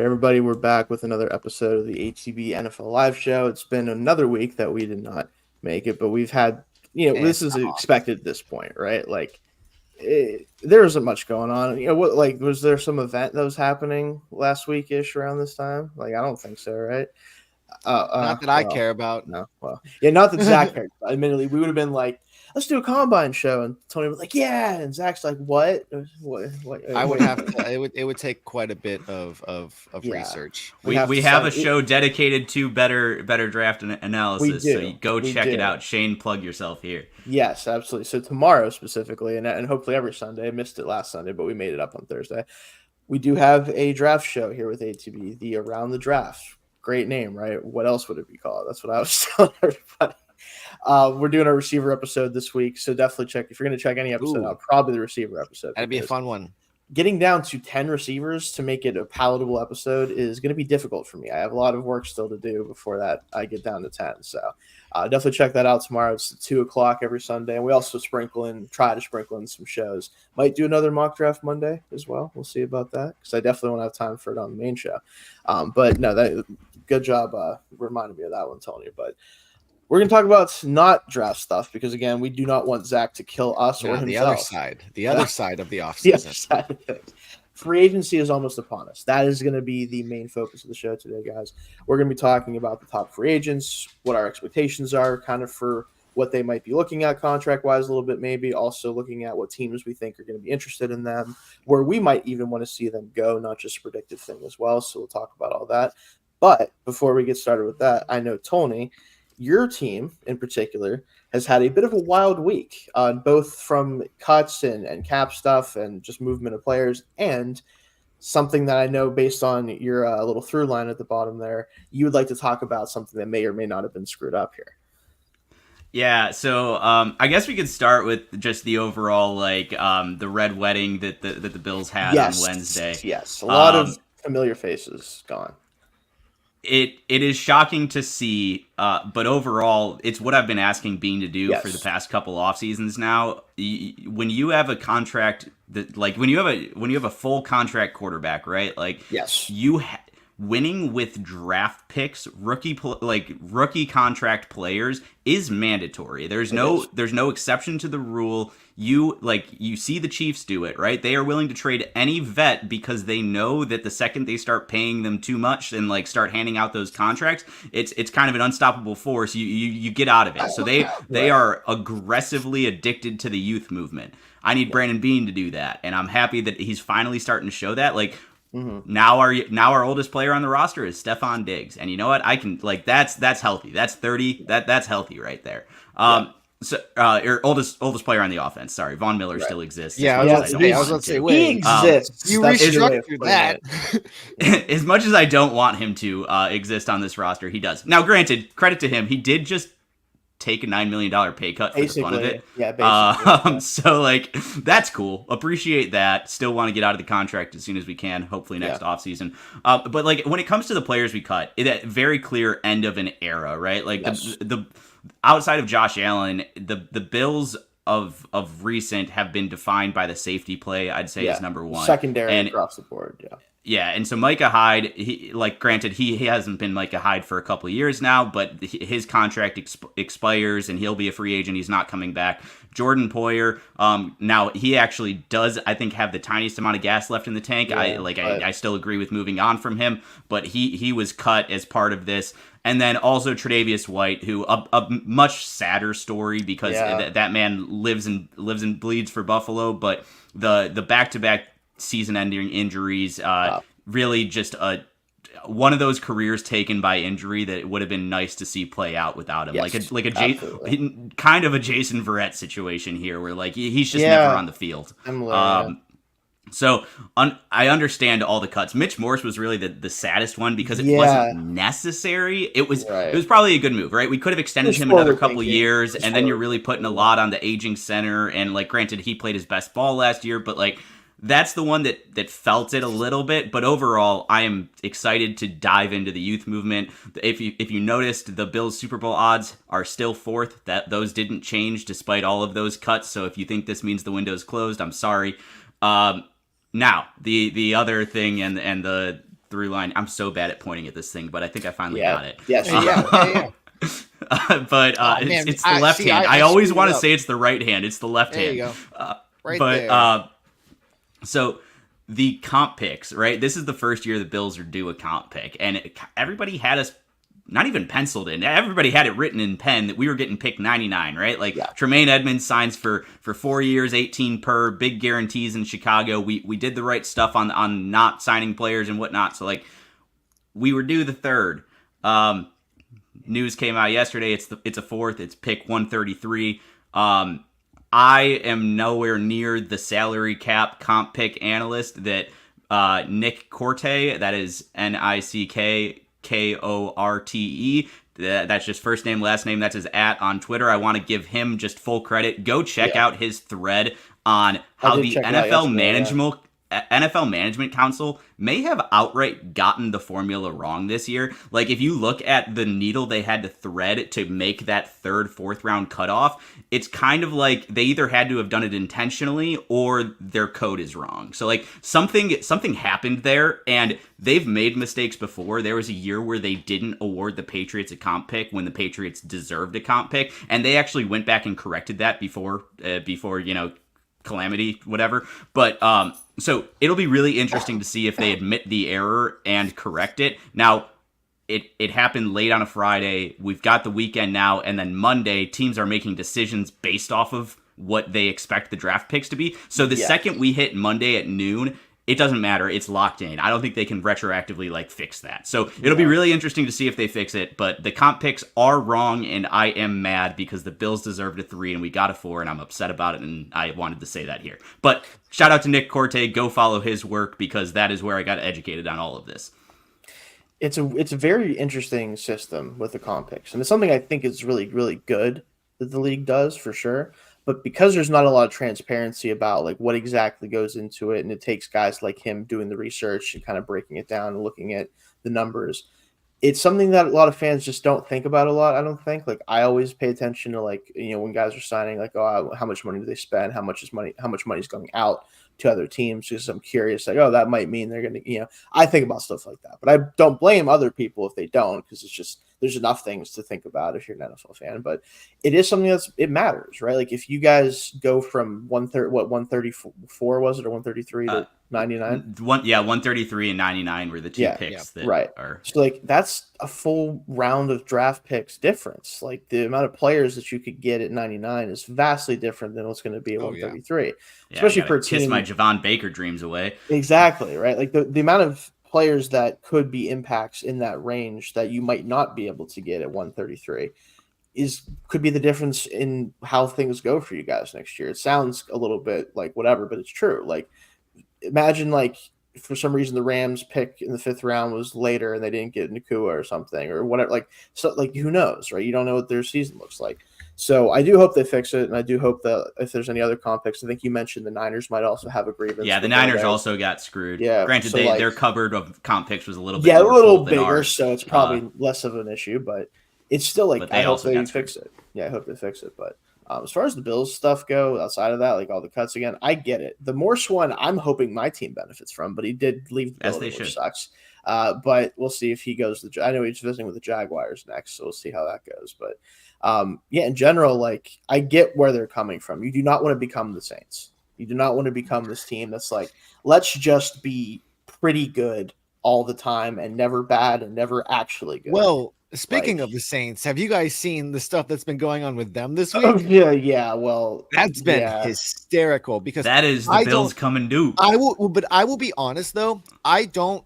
right, everybody, we're back with another episode of the ATB NFL Live Show. It's been another week that we did not make it, but we've had, this is expected at this point, right? Like, there isn't much going on. Was there some event that was happening last week-ish around this time? Like, I don't think so, right? Not that I care about. No, yeah, not that Zach cared. Admittedly, we would have been like, let's do a combine show, and Tony was like, yeah, and Zach's like, what? I would have to. It would take quite a bit of research. We have a show dedicated to better draft analysis. So you go check it out. Shayne, plug yourself here. Yes, absolutely. So tomorrow specifically, and hopefully every Sunday. I missed it last Sunday, but we made it up on Thursday. We do have a draft show here with ATB, the Around the Draft. Great name, right? What else would it be called? That's what I was telling everybody. We're doing a receiver episode this week, so definitely check. If you're going to check any episode out, probably the receiver episode. That'd be a fun one. Getting down to 10 receivers to make it a palatable episode is going to be difficult for me. I have a lot of work still to do before that I get down to 10. So definitely check that out tomorrow. It's 2 o'clock every Sunday. And we also try to sprinkle in some shows. Might do another mock draft Monday as well. We'll see about that because I definitely won't have time for it on the main show. But no, good job reminding me of that one, Tony. But we're going to talk about not draft stuff because, again, we do not want Zach to kill us or himself. The other side of the offseason. Free agency is almost upon us. That is going to be the main focus of the show today, guys. We're going to be talking about the top free agents, what our expectations are kind of for what they might be looking at contract-wise a little bit maybe, also looking at what teams we think are going to be interested in them, where we might even want to see them go, not just a predictive thing as well. So we'll talk about all that. But before we get started with that, I know, Tony, your team in particular has had a bit of a wild week, both from cuts and cap stuff and just movement of players, and something that I know based on your little through line at the bottom there, you would like to talk about something that may or may not have been screwed up here. Yeah, so I guess we could start with just the overall, the red wedding that the Bills had on Wednesday. Yes, a lot of familiar faces gone. It is shocking to see, but overall, it's what I've been asking Bean to do for the past couple off seasons now. When you have a contract that, when you have a full contract quarterback, right? Winning with draft picks, rookie contract players is mandatory. There's no exception to the rule. You see the Chiefs do it, right? They are willing to trade any vet because they know that the second they start paying them too much and start handing out those contracts, it's kind of an unstoppable force. You get out of it. So they are aggressively addicted to the youth movement. I need Brandon Bean to do that, and I'm happy that he's finally starting to show that. Now our oldest player on the roster is Stephon Diggs, and you know what? I can that's healthy. That's 30. That's healthy right there. So your oldest player on the offense. Sorry, Von Miller still exists. Yeah, I was about to say, wait, he exists. You restructured that. As much as I don't want him to exist on this roster, he does. Now, granted, credit to him, he did just take a $9 million pay cut for the fun of it. Yeah, basically. So that's cool. Appreciate that. Still want to get out of the contract as soon as we can, hopefully next offseason. But when it comes to the players we cut, it's a very clear end of an era, right? The outside of Josh Allen, the Bills of recent have been defined by the safety play, I'd say, is number one. Secondary and across the board, Yeah, and so Micah Hyde, granted, he hasn't been Micah Hyde for a couple of years now, but his contract expires and he'll be a free agent. He's not coming back. Jordan Poyer, now he actually does, I think, have the tiniest amount of gas left in the tank. I still agree with moving on from him, but he was cut as part of this. And then also Tre'Davious White, who a much sadder story because that man lives and bleeds for Buffalo, but the back-to-back season-ending injuries, really just one of those careers taken by injury that it would have been nice to see play out without him. Kind of a Jason Verrett situation here, where he's just never on the field. So I understand all the cuts. Mitch Morse was really the saddest one because it wasn't necessary. It was probably a good move, right? We could have extended him another couple of years, and then you're really putting a lot on the aging center. And granted, he played his best ball last year, but that's the one that felt it a little bit. But overall, I am excited to dive into the youth movement. If you noticed, the Bills Super Bowl odds are still fourth. Those didn't change despite all of those cuts. So if you think this means the window's closed, I'm sorry. Now the other thing and the through line. I'm so bad at pointing at this thing, but I think I finally Yeah. got it. Yes. But man, it's the left hand. I always want to say it's the right hand. It's the left There hand. you go. Right but there. So the comp picks, right? This is the first year the Bills are due a comp pick, and everybody had us not even penciled in. Everybody had it written in pen that we were getting picked 99, right? Like Tremaine Edmonds signs for 4 years, 18 per, big guarantees in Chicago. We did the right stuff on not signing players and whatnot. So like we were due the third. News came out yesterday. It's a fourth. It's pick 133. I am nowhere near the salary cap comp pick analyst that Nick Corte, that is NickKorte. That's just first name, last name. That's his @ on Twitter. I want to give him just full credit. Go check out his thread on how the NFL Management Council may have outright gotten the formula wrong this year. Like, if you look at the needle they had to thread to make that third, fourth round cutoff, it's kind of like they either had to have done it intentionally or their code is wrong. So, like, something happened there, and they've made mistakes before. There was a year where they didn't award the Patriots a comp pick when the Patriots deserved a comp pick, and they actually went back and corrected that before calamity, whatever. But so it'll be really interesting to see if they admit the error and correct it. Now, it happened late on a Friday. We've got the weekend now, and then Monday, teams are making decisions based off of what they expect the draft picks to be. So the second we hit Monday at noon, it doesn't matter. It's locked in. I don't think they can retroactively fix that. So it'll be really interesting to see if they fix it. But the comp picks are wrong, and I am mad because the Bills deserved a 3 and we got a 4, and I'm upset about it, and I wanted to say that here. But shout out to Nick Corte. Go follow his work because that is where I got educated on all of this. It's a very interesting system with the comp picks, and it's something I think is really, really good that the league does for sure. But because there's not a lot of transparency about what exactly goes into it, and it takes guys like him doing the research and kind of breaking it down and looking at the numbers, it's something that a lot of fans just don't think about a lot. I don't think. I always pay attention to when guys are signing, how much money do they spend? How much money is going out to other teams? Because I'm curious, that might mean they're going to, I think about stuff like that, but I don't blame other people if they don't, because it's just, there's enough things to think about if you're an NFL fan. But it is something it matters, right? If you guys go from 134 was it, or 133 to 99? 133 and 99 were the two picks that are. So that's a full round of draft picks difference. The amount of players that you could get at 99 is vastly different than what's going to be at 133. Especially for a team. Kiss my Javon Baker dreams away. Exactly, right? The amount of players that could be impacts in that range that you might not be able to get at 133 could be the difference in how things go for you guys next year. It sounds a little bit whatever, but it's true. Imagine for some reason the Rams pick in the 5th round was later and they didn't get Nakua or something or whatever. Who knows, right? You don't know what their season looks like. So I do hope they fix it, and I do hope that if there's any other comp picks, I think you mentioned the Niners might also have a grievance. Yeah, the Niners also got screwed. Yeah, granted, their cupboard of comp picks was a little bit a little bigger, ours. So it's probably less of an issue. But it's still I hope they fix it. Yeah, I hope they fix it. But as far as the Bills stuff go, outside of that, all the cuts again, I get it. The Morse one, I'm hoping my team benefits from, but he did leave the building, which sucks. But we'll see if he goes I know he's visiting with the Jaguars next, so we'll see how that goes. But in general, I get where they're coming from. You do not want to become the Saints. You do not want to become this team that's let's just be pretty good all the time and never bad and never actually good. Well, speaking of the Saints, have you guys seen the stuff that's been going on with them this week? Oh, yeah. Well, that's been hysterical because that is the Bills coming due. I will be honest though, I don't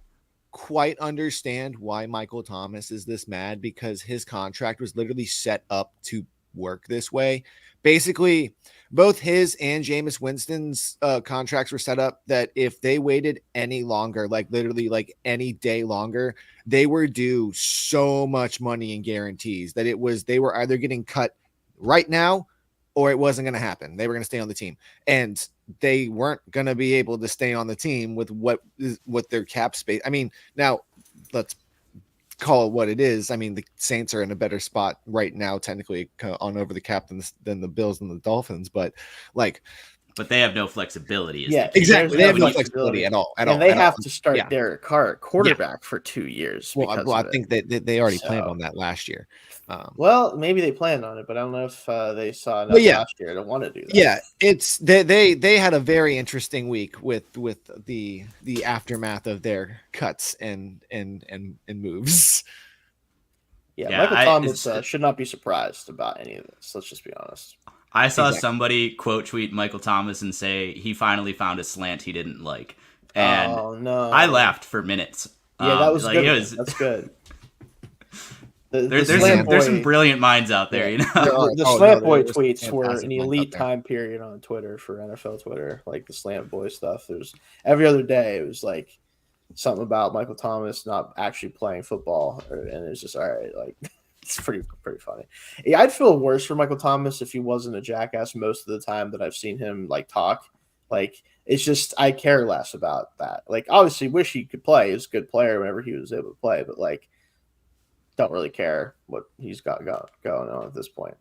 quite understand why Michael Thomas is this mad, because his contract was literally set up to work this way. Basically, both his and Jameis Winston's contracts were set up that if they waited any longer, literally any day longer, they were due so much money in guarantees that they were either getting cut right now or it wasn't going to happen. They were going to stay on the team, and they weren't going to be able to stay on the team with what their cap space. I mean, now let's call it what it is. I mean, the Saints are in a better spot right now, technically on over the cap than the Bills and the Dolphins, but But they have no flexibility. Yeah, exactly. They have no flexibility flexibility at all. And they at have all. to start Yeah. Derek Carr at quarterback for 2 years. Well, I think that they already planned on that last year. Well, maybe they planned on it, but I don't know if they saw enough last year to want to do that. Yeah, it's they had a very interesting week with the aftermath of their cuts and moves. Yeah, Michael Thomas should not be surprised about any of this. Let's just be honest. I saw somebody quote tweet Michael Thomas and say he finally found a slant he didn't like, and I laughed for minutes. Yeah, that was good. That's good. There's some brilliant minds out there, you know. The Slant Boy tweets were an elite time period on Twitter for NFL Twitter, like the Slant Boy stuff. There's every other day it was like something about Michael Thomas not actually playing football, and it's just all right. Like it's pretty funny. Yeah, I'd feel worse for Michael Thomas if he wasn't a jackass most of the time that I've seen him like talk. Like it's just I care less about that. Like obviously, wish he could play. He was a good player whenever he was able to play, but like. Don't really care what he's got going on at this point.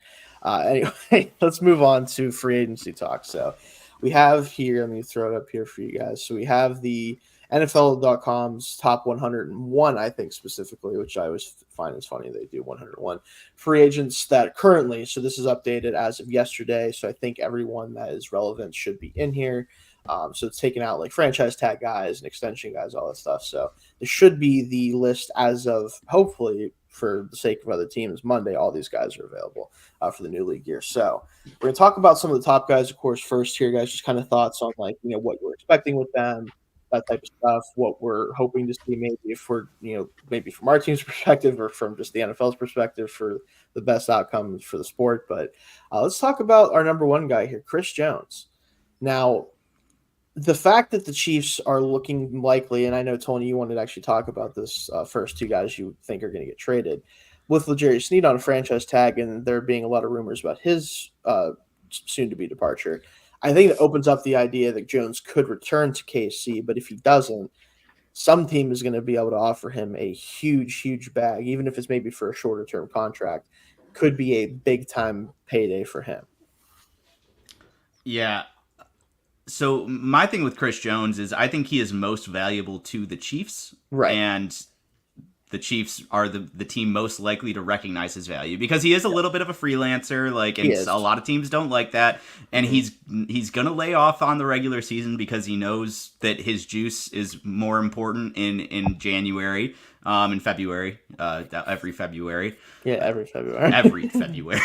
Anyway, let's move on to free agency talk. So we have here, let me throw it up here for you guys. So we have the NFL.com's top 101, I think specifically, which I always find is funny. They do 101 free agents that currently, so this is updated as of yesterday. So I think everyone that is relevant should be in here. So it's taken out like franchise tag guys and extension guys, all that stuff. So this should be the list as of hopefully for the sake of other teams Monday. All these guys are available for the new league year. So we're going to talk about some of the top guys, of course, first here, guys, just kind of thoughts on like, you know, what we're expecting with them, that type of stuff, what we're hoping to see maybe if we're, you know, maybe from our team's perspective or from just the NFL's perspective for the best outcomes for the sport. But let's talk about our number one guy here, Chris Jones. Now, the fact that the Chiefs are looking likely, and I know, Tony, you wanted to actually talk about this first two guys you think are going to get traded, with L'Jarius Sneed on a franchise tag and there being a lot of rumors about his soon-to-be departure, I think it opens up the idea that Jones could return to KC, but if he doesn't, some team is going to be able to offer him a huge, huge bag, even if it's maybe for a shorter-term contract. Could be a big-time payday for him. Yeah. So my thing with Chris Jones is I think he is most valuable to the Chiefs. Right. And the Chiefs are the team most likely to recognize his value because he is a little bit of a freelancer, like, and a lot of teams don't like that. And he's going to lay off on the regular season because he knows that his juice is more important in January, in February, every February. Yeah, every February. Every February.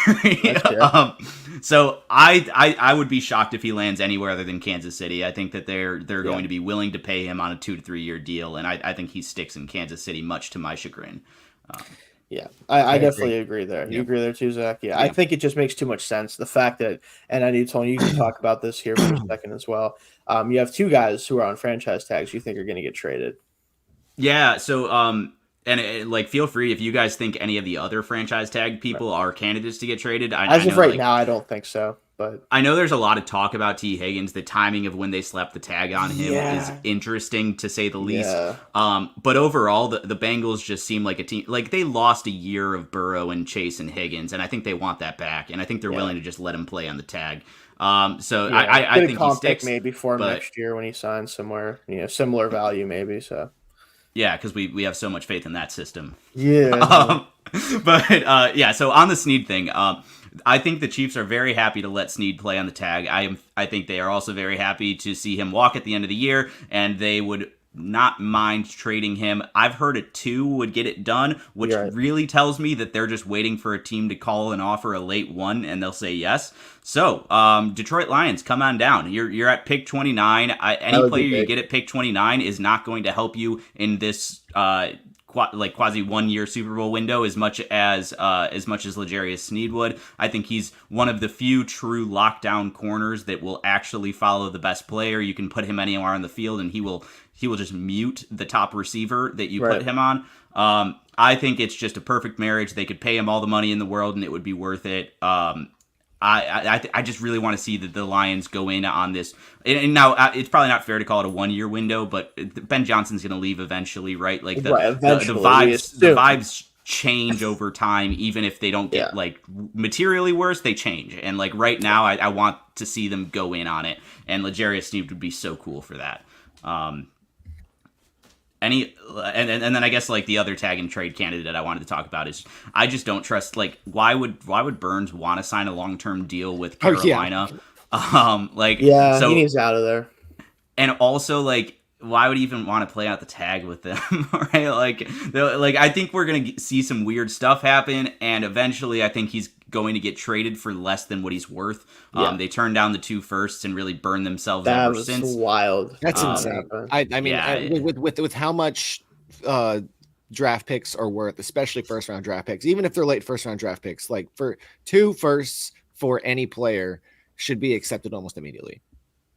So I would be shocked if he lands anywhere other than Kansas City. I think that they're going to be willing to pay him on a 2 to 3 year deal, and I think he sticks in Kansas City, much to my chagrin. I definitely agree there. You agree there too, Zach? Yeah, I think it just makes too much sense. The fact that, and I need Tony, you can talk about this here for a second as well. You have two guys who are on franchise tags you think are going to get traded. Yeah, so like, feel free if you guys think any of the other franchise tag people are candidates to get traded. As of right now, I don't think so. But I know there's a lot of talk about T. Higgins. The timing of when they slapped the tag on him is interesting, to say the least. Yeah. But overall, the Bengals just seem like a team. Like, they lost a year of Burrow and Chase and Higgins, and I think they want that back. And I think they're willing to just let him play on the tag. So I think he sticks. Maybe for him next year when he signs somewhere, similar value maybe. So. Yeah, because we have so much faith in that system. Yeah. So on the Snead thing, I think the Chiefs are very happy to let Snead play on the tag. I think they are also very happy to see him walk at the end of the year, and they would not mind trading him. I've heard a 2 would get it done, which really tells me that they're just waiting for a team to call and offer a late 1, and they'll say yes. So, Detroit Lions, come on down. You're at pick 29. Any player you get at pick 29 is not going to help you in this quasi 1 year Super Bowl window as much as L'Jarius Sneed would. I think he's one of the few true lockdown corners that will actually follow the best player. You can put him anywhere on the field, and he will just mute the top receiver that you put him on. I think it's just a perfect marriage. They could pay him all the money in the world, and it would be worth it. I just really want to see the Lions go in on this. And now it's probably not fair to call it a 1 year window, but Ben Johnson's going to leave eventually, right? Like the vibes change over time, even if they don't get like materially worse, they change. And like right now, I want to see them go in on it. And L'Jarius Sneed would be so cool for that. And then I guess like the other tag and trade candidate I wanted to talk about is I just don't trust, like, why would Burns want to sign a long-term deal with Carolina? So he needs out of there. And also, like, why would he even want to play out the tag with them, right? Like I think we're going to see some weird stuff happen, and eventually I think he's going to get traded for less than what he's worth. They turned down the 2 firsts and really burned themselves ever since. That's wild. That's insane. I mean, with how much draft picks are worth, especially first-round draft picks, even if they're late first-round draft picks, like for 2 firsts for any player should be accepted almost immediately.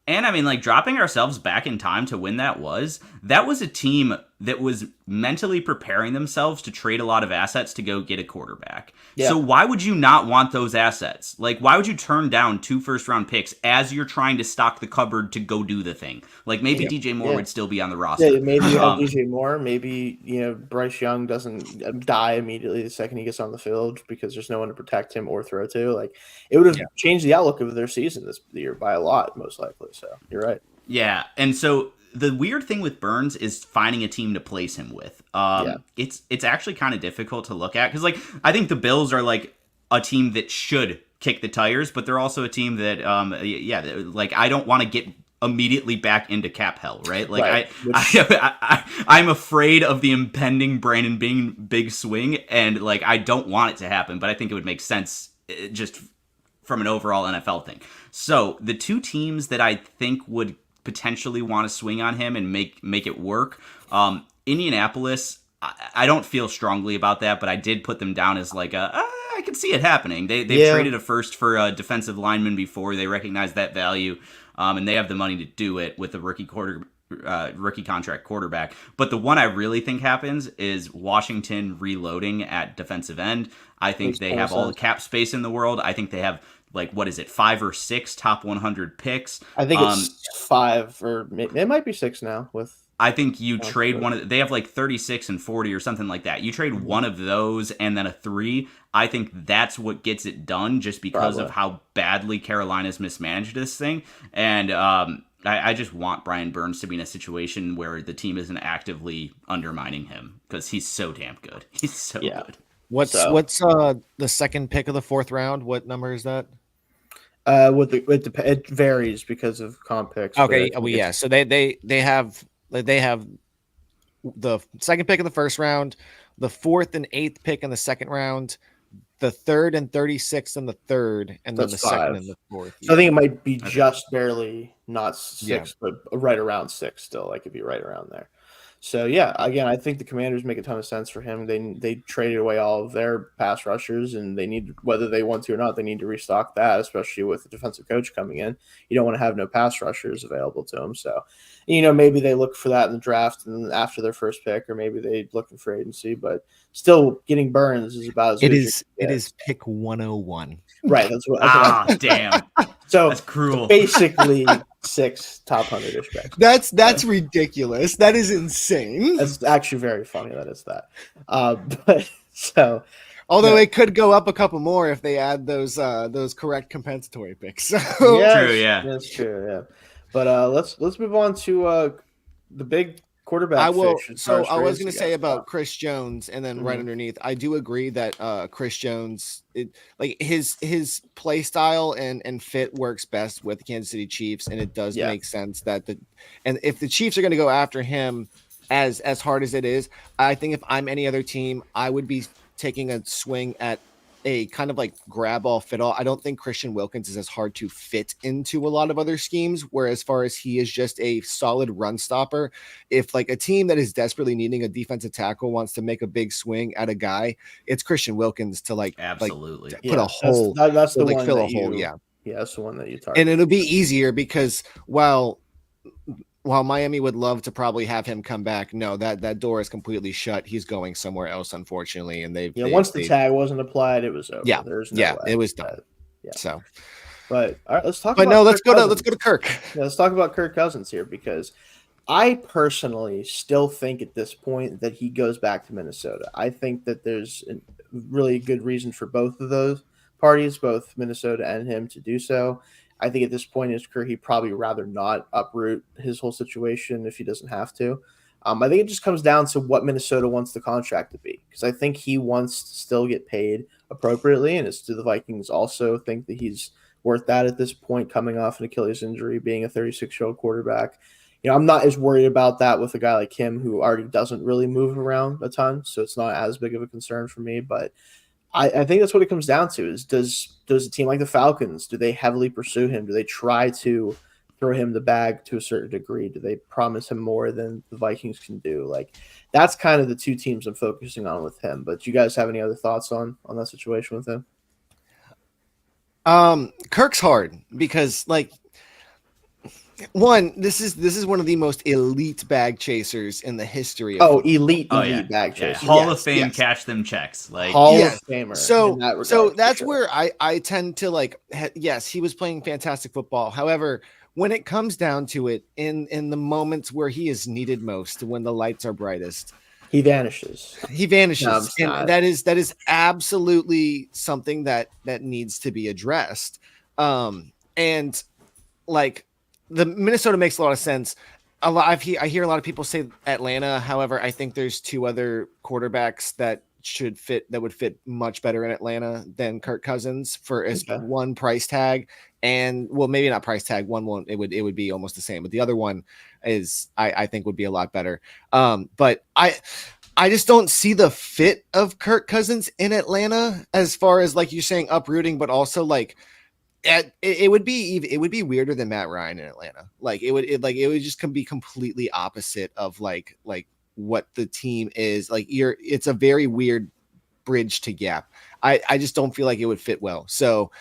And I mean, like, dropping ourselves back in time to when that was a team that was mentally preparing themselves to trade a lot of assets to go get a quarterback. Yeah. So why would you not want those assets? Like, why would you turn down 2 first-round picks as you're trying to stock the cupboard to go do the thing? Like, maybe DJ Moore would still be on the roster. Yeah, maybe you have DJ Moore. Maybe, Bryce Young doesn't die immediately the second he gets on the field because there's no one to protect him or throw to. Like, it would have changed the outlook of their season this year by a lot, most likely. So you're right. Yeah, and so the weird thing with Burns is finding a team to place him with. It's actually kind of difficult to look at because, like, I think the Bills are like a team that should kick the tires, but they're also a team that, like, I don't want to get immediately back into cap hell, right? Like, I'm afraid of the impending Brandon Beane big swing, and like I don't want it to happen, but I think it would make sense just from an overall NFL thing. So the 2 teams that I think would potentially want to swing on him and make it work, Indianapolis, I don't feel strongly about that, but I did put them down as like I could see it happening. They've traded a first for a defensive lineman before. They recognize that value, and they have the money to do it with a rookie contract quarterback. But the one I really think happens is Washington reloading at defensive end. I think they have all the cap space in the world. I think they have, like, what is it, 5 or 6 top 100 picks? I think it's 5, or it might be 6 now. I think you trade one of they have like 36 and 40 or something like that. You trade one of those and then a 3. I think that's what gets it done, just because of how badly Carolina's mismanaged this thing. And I just want Brian Burns to be in a situation where the team isn't actively undermining him, because he's so damn good. He's so good. What's the second pick of the 4th round? What number is that? It varies because of comp picks. Okay, so they have the second pick of the 1st round, the 4th and 8th pick in the 2nd round, the 3rd and 36th in the 3rd, and then the 2nd and the 4th. So I think it might be just barely not 6, but right around 6 still. Like, it'd be right around there. So, again, I think the Commanders make a ton of sense for him. They traded away all of their pass rushers, and they need, whether they want to or not, they need to restock that, especially with the defensive coach coming in. You don't want to have no pass rushers available to them. So, maybe they look for that in the draft and after their first pick, or maybe they look in free agency. But still, getting Burns is about as good as it is pick 101. Right. That's what. Damn. So that's cruel. Basically, 6 top 100-ish picks. That's ridiculous. That is insane. That's actually very funny. That is that. But so, although it could go up a couple more if they add those correct compensatory picks. So. True. Yeah, that's true. Yeah. But let's move on to the big quarterback. I was going to say about Chris Jones, and then right underneath, I do agree that Chris Jones, his play style and fit works best with the Kansas City Chiefs, and it does make sense that and if the Chiefs are going to go after him as hard as it is, I think if I'm any other team, I would be taking a swing at a kind of like grab all fit all. I don't think Christian Wilkins is as hard to fit into a lot of other schemes, where as far as he is just a solid run stopper, if like a team that is desperately needing a defensive tackle wants to make a big swing at a guy, it's Christian Wilkins to absolutely put a hole. That's the one fill that a hole. Yeah, that's the one that you target. And it'll be easier because while Miami would love to probably have him come back, no, that door is completely shut. He's going somewhere else, unfortunately. And once the tag wasn't applied, it was over. Yeah, there's no way. It was done. Yeah. So, but all right, let's talk. But about let's go to Kirk. Yeah, let's talk about Kirk Cousins here, because I personally still think at this point that he goes back to Minnesota. I think that there's a really good reason for both of those parties, both Minnesota and him, to do so. I think at this point in his career, he'd probably rather not uproot his whole situation if he doesn't have to. I think it just comes down to what Minnesota wants the contract to be, because I think he wants to still get paid appropriately, and do the Vikings also think that he's worth that at this point, coming off an Achilles injury, being a 36-year-old quarterback. I'm not as worried about that with a guy like him who already doesn't really move around a ton, so it's not as big of a concern for me. But I think that's what it comes down to: is does a team like the Falcons, do they heavily pursue him? Do they try to throw him the bag to a certain degree? Do they promise him more than the Vikings can do? Like, that's kind of the two teams I'm focusing on with him. But do you guys have any other thoughts on that situation with him? Kirk's hard because, like, one, this is one of the most elite bag chasers in the history of football. elite yeah. bag chaser. Hall of Fame, cash them checks. Like Hall Yes. of Famer. So in that regard, so for that's sure. where I tend to like. Yes, he was playing fantastic football. However, when it comes down to it, in the moments where he is needed most, when the lights are brightest, he vanishes. he vanishes. No, it's not. And that is absolutely something that needs to be addressed. And like, the Minnesota makes a lot of sense. I hear a lot of people say Atlanta. However, I think there's two other quarterbacks that would fit much better in Atlanta than Kirk Cousins for one price tag. And well, maybe not price tag. One won't. It would be almost the same. But the other one is I think would be a lot better. But I just don't see the fit of Kirk Cousins in Atlanta, as far as, like you're saying, uprooting, but also like it would be weirder than Matt Ryan in Atlanta. Like it would just be completely opposite of like what the team is like. It's a very weird bridge to gap. I just don't feel like it would fit well. So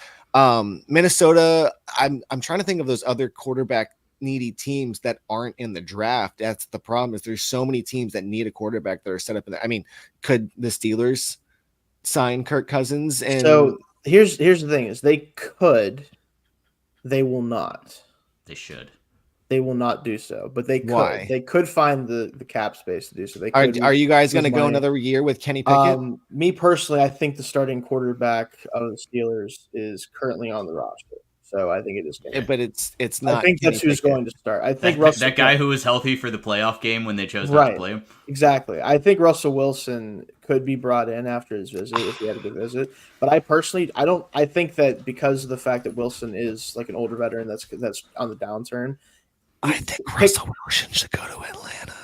Minnesota, I'm trying to think of those other quarterback needy teams that aren't in the draft. That's the problem, is there's so many teams that need a quarterback that are set up in that. I mean, could the Steelers sign Kirk Cousins? And So here's the thing: is they will not. they should. They will not do so, but they could. Why? They could find the cap space to do so. They are could. you guys going to with go money. another year with Kenny Pickett? Me personally, I think the starting quarterback of the Steelers is currently on the roster, so I think it is. But it's not. I think Kenny that's who's Pickett. going to start. I think That guy who was healthy for the playoff game when they chose not to play him. Exactly. I think Russell Wilson could be brought in after his visit if he had a good visit. But I personally, I think that because of the fact that Wilson is like an older veteran that's on the downturn. I think Russell Wilson should go to Atlanta.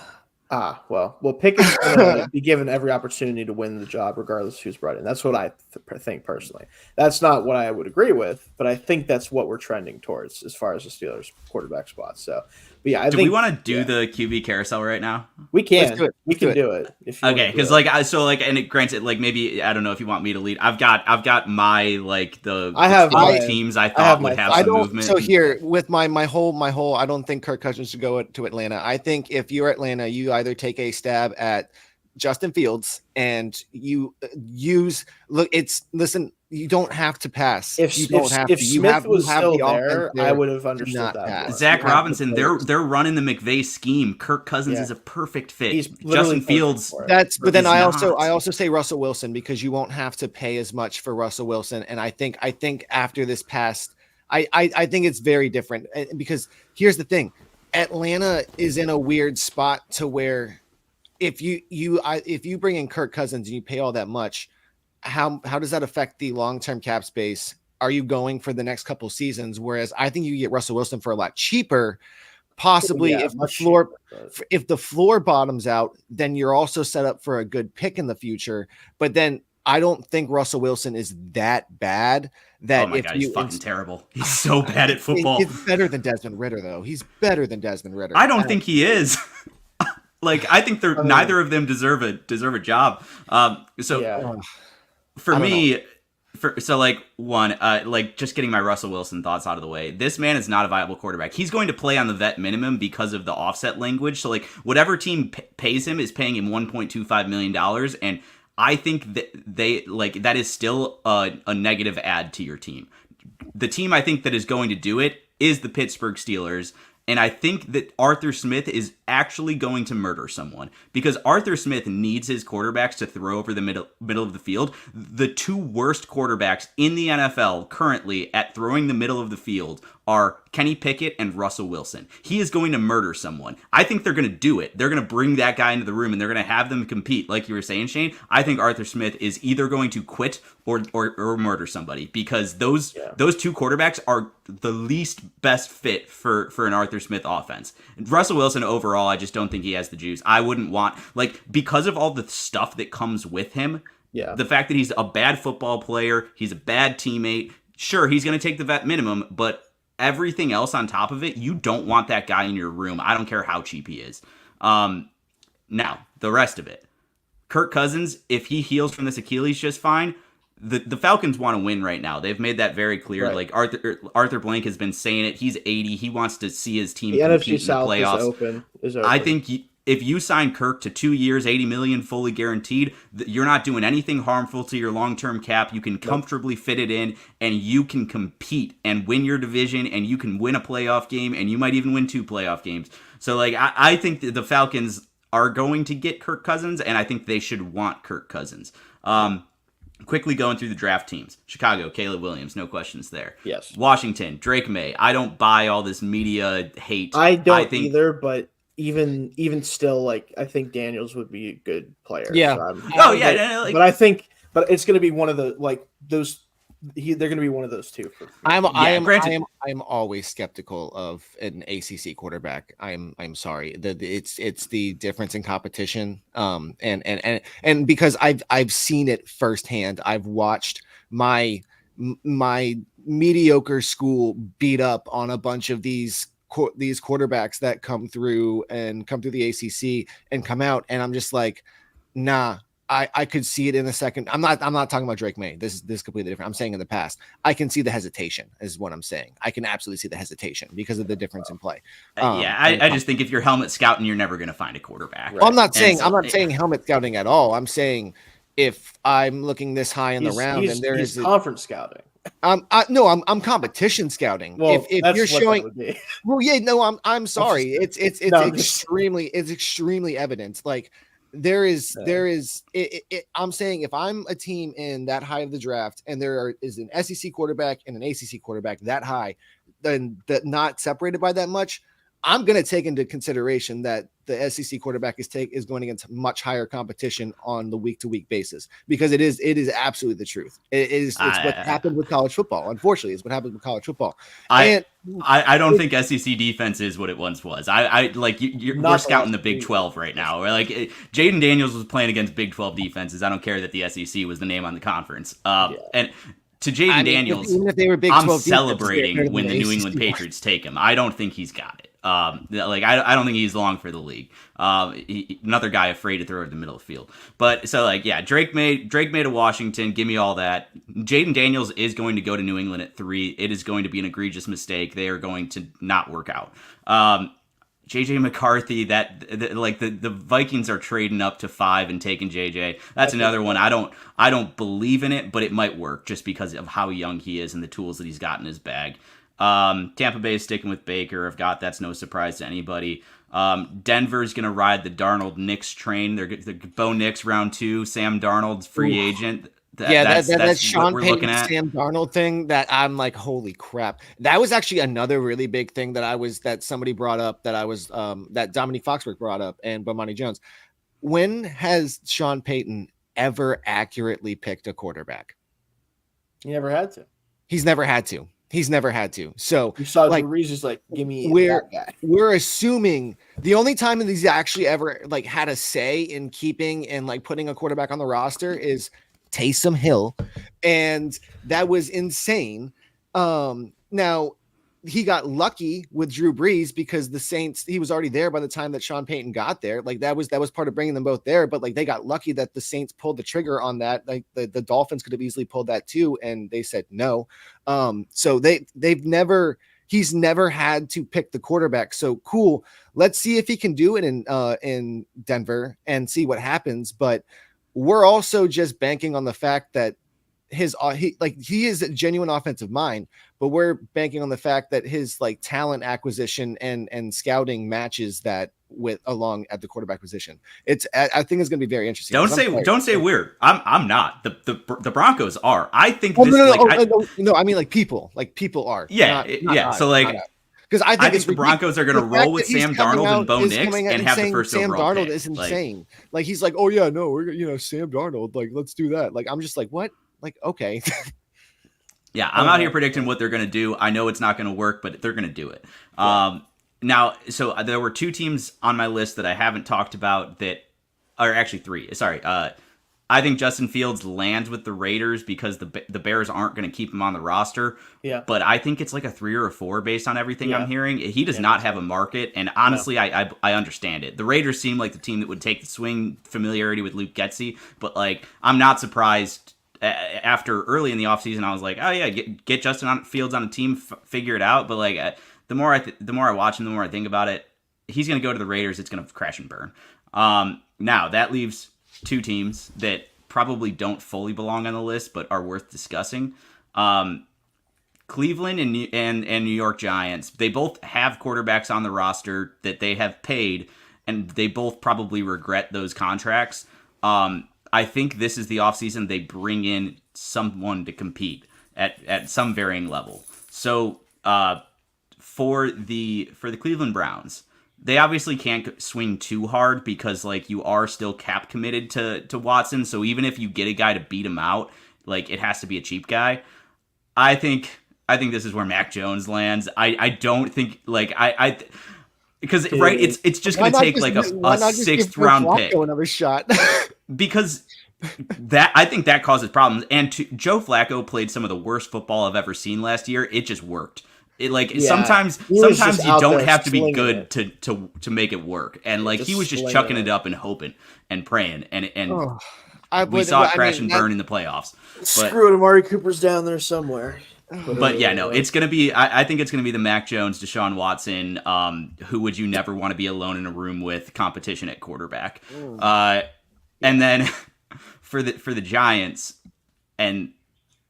Well, Pickett's going to be given every opportunity to win the job, regardless of who's brought in. That's what I think personally. That's not what I would agree with, but I think that's what we're trending towards as far as the Steelers quarterback spot. So, but yeah, Do we want to do the QB carousel right now? We can. Let's do it. We can do it. If you Okay, because granted, like maybe I don't know if you want me to lead. I've got my like the I have five my- teams I I thought have would my have five. some movement. So here with my whole, I don't think Kirk Cousins should go to Atlanta. I think if you're Atlanta, you either take a stab at Justin Fields and you you don't have to pass. If Smith was still there, I would have understood not that. pass. more. Zach You have Robinson, the they're running the McVay scheme. Kirk Cousins Yeah. is a perfect fit. He's literally Justin Fields. perfect for it. But then He's I not. also say Russell Wilson, because you won't have to pay as much for Russell Wilson. And I think after this past, I think it's very different, because here's the thing: Atlanta is in a weird spot to where if you bring in Kirk Cousins and you pay all that much, how does that affect the long-term cap space? Are you going for the next couple seasons? Whereas I think you get Russell Wilson for a lot cheaper. Possibly, Yeah, if the much floor cheaper, but- if the floor bottoms out, then you're also set up for a good pick in the future. But then I don't think Russell Wilson is that bad that Oh my if god, you he's fucking terrible. He's so bad at football. He's better than Desmond Ritter, though. He's better than Desmond Ritter. I don't think he is. Like I think mean- neither of them deserve a job. So Yeah. for I don't me, just getting my Russell Wilson thoughts out of the way. This man is not a viable quarterback. He's going to play on the vet minimum because of the offset language. So like whatever team pays him is paying him $1.25 million, and I think that that is still a negative add to your team. The team I think that is going to do it is the Pittsburgh Steelers. And I think that Arthur Smith is actually going to murder someone because Arthur Smith needs his quarterbacks to throw over the middle of the field. The two worst quarterbacks in the NFL currently at throwing the middle of the field are Kenny Pickett and Russell Wilson. He is going to murder someone. I think they're going to do it. They're going to bring that guy into the room and they're going to have them compete. Like you were saying, Shayne, I think Arthur Smith is either going to quit or murder somebody because those two quarterbacks are the least best fit for an Arthur Smith offense. Russell Wilson overall, I just don't think he has the juice. I wouldn't want, like, because of all the stuff that comes with him, the fact that he's a bad football player, he's a bad teammate, sure, he's going to take the vet minimum, but everything else on top of it, you don't want that guy in your room. I don't care how cheap he is. Now, the rest of it. Kirk Cousins, if he heals from this Achilles just fine, the Falcons want to win right now. They've made that very clear. Right. Like Arthur Blank has been saying it. He's 80. He wants to see his team The compete NFC South in the playoffs. is open. I think if you sign Kirk to 2 years, $80 million fully guaranteed, you're not doing anything harmful to your long-term cap. You can comfortably fit it in, and you can compete and win your division, and you can win a playoff game, and you might even win 2 playoff games. So, like, I think that the Falcons are going to get Kirk Cousins, and I think they should want Kirk Cousins. Quickly going through the draft teams. Chicago, Caleb Williams, no questions there. Yes. Washington, Drake May. I don't buy all this media hate. I don't think either, but even still, like, I think Daniels would be a good player. Yeah. So but it's going to be one of the, like, those. They're going to be one of those two. I am always skeptical of an ACC quarterback. I'm sorry. It's the difference in competition. And because I've seen it firsthand. I've watched my mediocre school beat up on a bunch of these quarterbacks that come through the ACC and come out, and I'm just like, nah. I could see it in a second. I'm not talking about Drake May. This is completely different. I'm saying in the past, I can see the hesitation is what I'm saying. I can absolutely see the hesitation because of the difference in play. I just think if you're helmet scouting, you're never going to find a quarterback. Well, I'm not saying helmet scouting at all. I'm saying if I'm looking this high in the round and there is conference scouting. I'm competition scouting. Well, if you're showing, well, yeah, no, I'm sorry. It's extremely evident. Like, I'm saying if I'm a team in that high of the draft and there is an SEC quarterback and an ACC quarterback that high, then that not separated by that much, I'm going to take into consideration that the SEC quarterback is going against much higher competition on the week-to-week basis, because it is absolutely the truth. It's what happened with college football. Unfortunately, it's what happened with college football. I don't think SEC defense is what it once was. We're scouting the Big 12 right now. We're like, Jaden Daniels was playing against Big 12 defenses. I don't care that the SEC was the name on the conference. And to Jaden Daniels, even if they were Big 12 I'm celebrating when the New England Patriots take him. I don't think he's got it. I don't think he's long for the league. Another guy afraid to throw it in the middle of the field. But so, like, yeah, Drake May to Washington. Give me all that. Jaden Daniels is going to go to New England at 3. It is going to be an egregious mistake. They are going to not work out. JJ McCarthy, the Vikings are trading up to 5 and taking JJ. That's another one. I don't believe in it, but it might work just because of how young he is and the tools that he's got in his bag. Tampa Bay is sticking with Baker. That's no surprise to anybody. Denver's going to ride the Darnold Knicks train. They're Bo Nix round 2, Sam Darnold's free agent. That's Sean Payton Sam Darnold thing that I'm like, holy crap. That was actually another really big thing that somebody brought up that Dominique Foxworth brought up and Bomani Jones. When has Sean Payton ever accurately picked a quarterback? He never had to. He's never had to. So you saw Drew Brees just like, give me that guy. We're assuming the only time that he's actually ever like had a say in keeping and like putting a quarterback on the roster is Taysom Hill, and that was insane. Now he got lucky with Drew Brees because the Saints, he was already there by the time that Sean Payton got there. Like that was part of bringing them both there, but like they got lucky that the Saints pulled the trigger on that. Like the Dolphins could have easily pulled that too, and they said no. So he's never had to pick the quarterback. So cool. Let's see if he can do it in Denver and see what happens. But we're also just banking on the fact that he is a genuine offensive mind, but we're banking on the fact that his like talent acquisition and scouting matches that with along at the quarterback position. I think it's going to be very interesting. Don't say weird. I'm not. The Broncos are. I think no, I mean like people are. Yeah, not so like. Because I think the Broncos are going to roll with Sam Darnold and Bo Nix and have the first Sam overall Darnold pick. is insane. Like he's like, oh yeah, no, we're Sam Darnold. Like let's do that. Like I'm just like, what? Like okay. Yeah, I'm out here predicting what they're going to do. I know it's not going to work, but they're going to do it. Yeah. Now, so there were 2 teams on my list that I haven't talked about that, or actually 3. Sorry. I think Justin Fields lands with the Raiders because the Bears aren't going to keep him on the roster. Yeah. But I think it's like a 3 or a 4 based on everything I'm hearing. He does not have a market, and honestly, I understand it. The Raiders seem like the team that would take the swing, familiarity with Luke Getsy, but like I'm not surprised. After early in the offseason, I was like, oh yeah, get Justin Fields on a team, figure it out. But like the more I watch him, the more I think about it, he's going to go to the Raiders. It's going to crash and burn. Now that leaves 2 teams that probably don't fully belong on the list, but are worth discussing. Cleveland and New York Giants. They both have quarterbacks on the roster that they have paid, and they both probably regret those contracts. I think this is the offseason they bring in someone to compete at some varying level. So for the Cleveland Browns, they obviously can't swing too hard because like you are still cap committed to Watson. So even if you get a guy to beat him out, like it has to be a cheap guy. I think this is where Mac Jones lands. I don't think like because right, it's just going to take like a 6th round pick. Another shot. Because I think that causes problems. And Joe Flacco played some of the worst football I've ever seen last year. It just worked. It like sometimes you don't have to be good to make it work. And like he was just chucking it up and hoping and praying and we saw it crash and burn in the playoffs. Screw it, Amari Cooper's down there somewhere. But yeah, no, it's gonna be. I think it's gonna be the Mac Jones, Deshaun Watson. Who would you never want to be alone in a room with? Competition at quarterback. And then for the Giants, and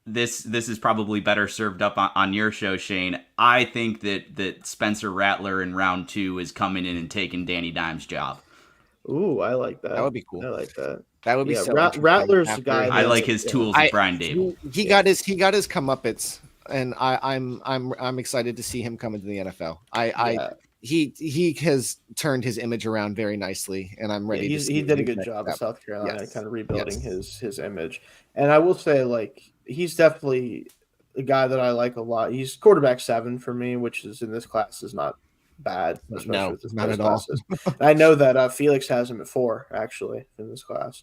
this is probably better served up on your show, Shayne. I think that Spencer Rattler in round 2 is coming in and taking Danny Dimes' job. Ooh, I like that. That would be cool. I like that. That would be so Rattler's the guy. I like his tools with Brian Dable. He got his comeuppance, and I'm excited to see him come into the NFL. He has turned his image around very nicely, and I'm ready to see he did a good job in South Carolina, kind of rebuilding his image. And I will say, like, he's definitely a guy that I like a lot. He's quarterback 7 for me, which is in this class is not bad. No, not at all. I know that Felix has him at 4 actually in this class,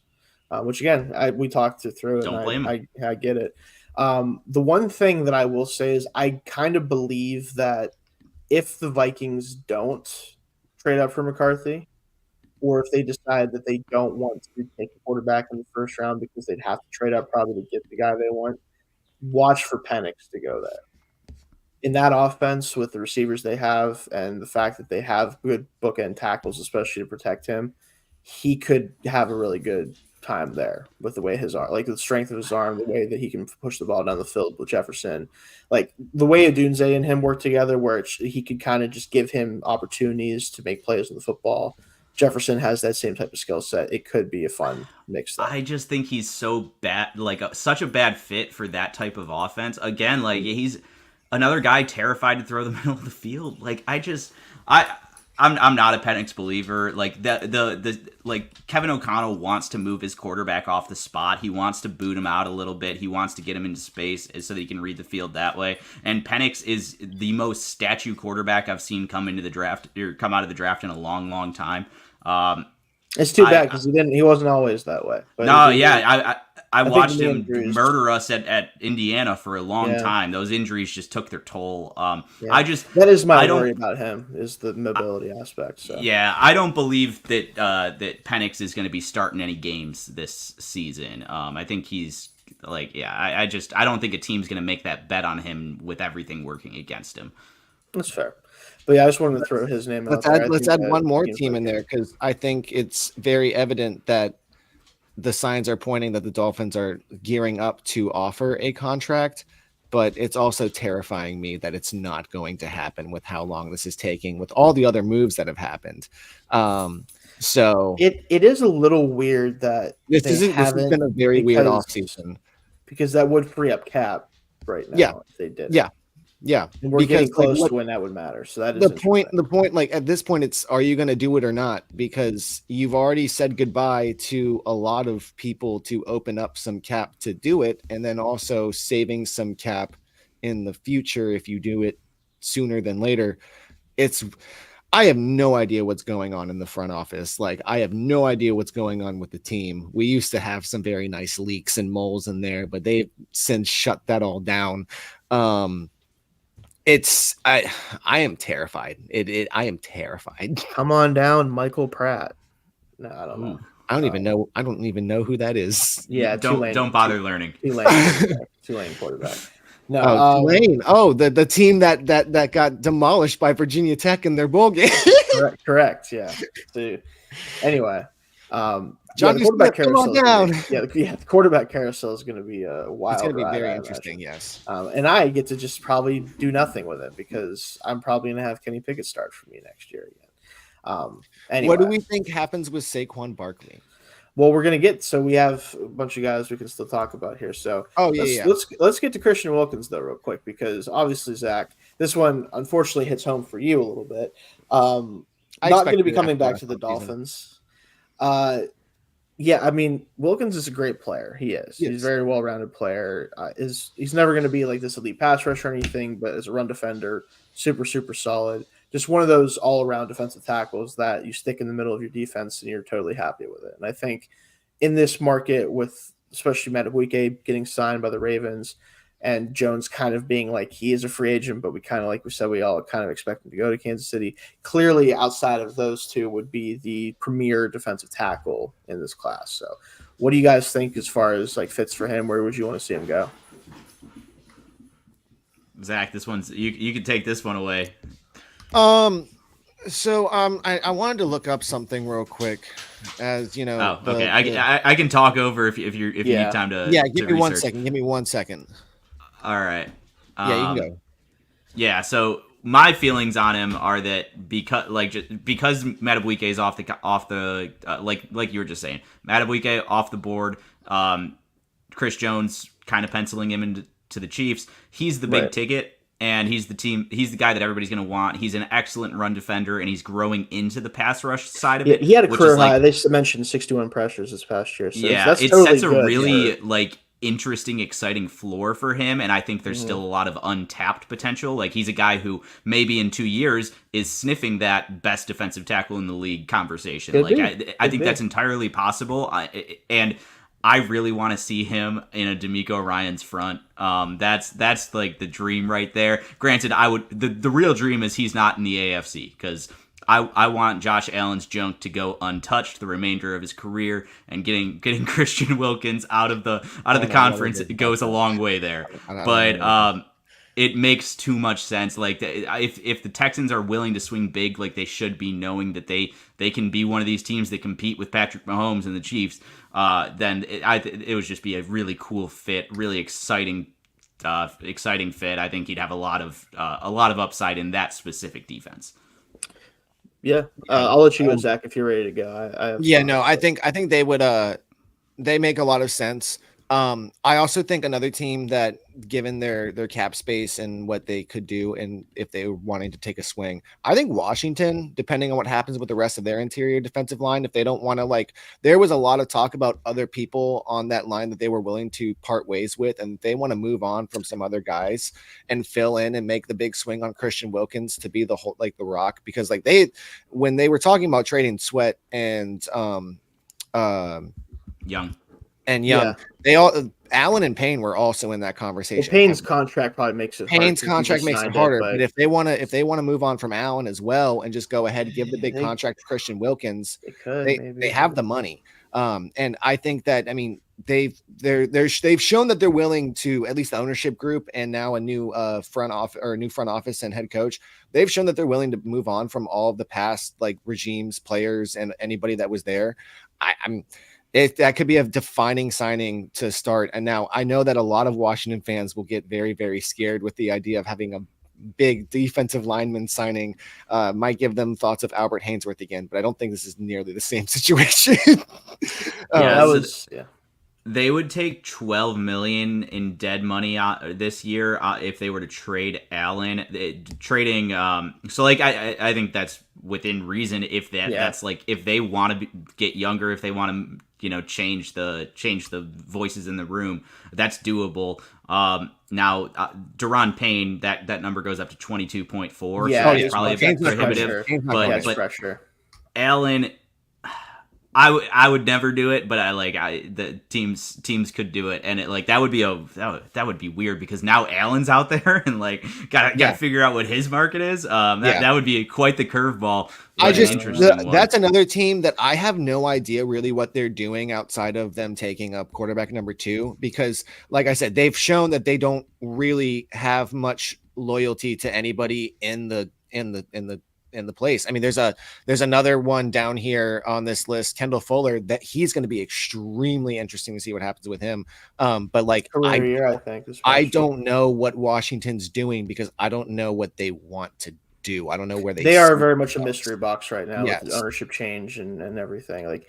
which again we talked through. Don't blame him. I get it. The one thing that I will say is I kind of believe that if the Vikings don't trade up for McCarthy, or if they decide that they don't want to take a quarterback in the first round because they'd have to trade up probably to get the guy they want, watch for Penix to go there. In that offense with the receivers they have and the fact that they have good bookend tackles, especially to protect him, he could have a really good time there with the way his arm, like the strength of his arm, the way that he can push the ball down the field with Jefferson, like the way Odunze and him work together, where he could kind of just give him opportunities to make plays with the football. Jefferson has that same type of skill set. It could be a fun mix there. I just think he's so bad, like such a bad fit for that type of offense. Again, like he's another guy terrified to throw the middle of the field. Like I'm not a Penix believer. Like the like Kevin O'Connell wants to move his quarterback off the spot. He wants to boot him out a little bit. He wants to get him into space so that he can read the field that way. And Penix is the most statue quarterback I've seen come out of the draft in a long, long time. It's too bad because he wasn't always that way. But I watched him murder us at Indiana for a long time. Those injuries just took their toll. That is my worry about him is the mobility aspect. So. Yeah, I don't believe that Penix is going to be starting any games this season. I think he's I don't think a team's going to make that bet on him with everything working against him. That's fair. But yeah, I just wanted to throw his name out there. Let's add one more team in there because I think it's very evident that the signs are pointing that the Dolphins are gearing up to offer a contract, but it's also terrifying me that it's not going to happen with how long this is taking, with all the other moves that have happened. So it is a little weird that this has been a very weird offseason because that would free up cap right now if they did. Yeah, and we're getting close to when that would matter. So that is the point. Like at this point, it's are you going to do it or not? Because you've already said goodbye to a lot of people to open up some cap to do it, and then also saving some cap in the future if you do it sooner than later. I have no idea what's going on in the front office. Like, I have no idea what's going on with the team. We used to have some very nice leaks and moles in there, but they've since shut that all down. I am terrified. I am terrified. Come on down, Michael Pratt. No, I don't know. I don't even know. I don't even know who that is. Yeah, don't bother learning. Tulane quarterback. No, Tulane. The team that got demolished by Virginia Tech in their bowl game. correct. Yeah. So, anyway, Johnny quarterback Smith, come on down. The quarterback carousel is going to be a wild. It's going to be ride, very interesting. Yes. And I get to just probably do nothing with it because I'm probably going to have Kenny Pickett start for me next year again. Anyway. What do we think happens with Saquon Barkley? Well, we're gonna get we have a bunch of guys we can still talk about here. So let's get to Christian Wilkins though real quick because obviously Zach, this one unfortunately hits home for you a little bit. Not going to be coming back to the Dolphins. I mean Wilkins is a great player. He is. Yes. He's a very well-rounded player. He's never going to be like this elite pass rusher or anything, but as a run defender, super solid. Just one of those all-around defensive tackles that you stick in the middle of your defense and you're totally happy with it. And I think in this market with especially Madubuike getting signed by the Ravens and Jones kind of being like he is a free agent, but we kind of like we said we all kind of expect him to go to Kansas City. Clearly outside of those two would be the premier defensive tackle in this class. So what do you guys think as far as like fits for him? Where would you want to see him go? Zach, this one's you can take this one away. So I wanted to look up something real quick, as you know. Oh, okay. I can talk over if you need time to. Yeah, give me research. 1 second. Give me 1 second. All right. Yeah, you can go. Yeah. So my feelings on him are that because Madubuike is off the like you were just saying, Madubuike off the board. Chris Jones kind of penciling him into the Chiefs. He's the big ticket. And he's the guy that everybody's going to want. He's an excellent run defender, and he's growing into the pass rush side of it. He had a career high. They mentioned 61 pressures this past year. So it sets a really interesting, exciting floor for him, and I think there's still a lot of untapped potential. Like he's a guy who maybe in 2 years is sniffing that best defensive tackle in the league conversation. I think that's entirely possible. And I really want to see him in a D'Amico Ryans front. That's like the dream right there. Granted, the real dream is he's not in the AFC because I want Josh Allen's junk to go untouched the remainder of his career, and getting Christian Wilkins out of the conference goes a long way there. But it makes too much sense. Like if the Texans are willing to swing big, like they should be, knowing that they can be one of these teams that compete with Patrick Mahomes and the Chiefs, then it would just be a really cool fit, really exciting fit. I think he'd have a lot of upside in that specific defense. Yeah, I'll let you go, Zach, if you're ready to go. I think they would. They make a lot of sense. I also think another team that, given their cap space and what they could do, and if they were wanting to take a swing, I think Washington, depending on what happens with the rest of their interior defensive line, if they don't want to, there was a lot of talk about other people on that line that they were willing to part ways with, and they want to move on from some other guys and fill in and make the big swing on Christian Wilkins to be the whole, the rock, because when they were talking about trading Sweat and Young. They all Allen and Payne were also in that conversation. Well, Payne's contract probably makes it. Payne's contract makes it harder, but if they want to move on from Allen as well and just go ahead and give the big contract to Christian Wilkins, they have the money. And I think that they've shown that they're willing to, at least the ownership group and now a new front office and head coach. They've shown that they're willing to move on from all of the past regimes, players, and anybody that was there. that could be a defining signing to start. And now I know that a lot of Washington fans will get very, very scared with the idea of having a big defensive lineman signing. Might give them thoughts of Albert Hainsworth again, but I don't think this is nearly the same situation. They would take $12 million in dead money this year if they were to trade Allen. Trading, so like I think that's within reason. If that's like if they want to get younger, if they want to change the voices in the room, that's doable. Now Deron Payne, that number goes up to 22.4. Yeah, so it's probably a bit prohibitive. But Allen. I would never do it, but the teams could do it, and that would be weird because now Allen's out there and gotta figure out what his market is. That would be quite the curveball. That's another team that I have no idea really what they're doing outside of them taking up quarterback number 2, because like I said, they've shown that they don't really have much loyalty to anybody in the place. I mean, there's another one down here on this list, Kendall Fuller, that he's going to be extremely interesting to see what happens with him. But I don't know what Washington's doing because I don't know what they want to do. I don't know where they are very much a mystery box right now with the ownership change and everything.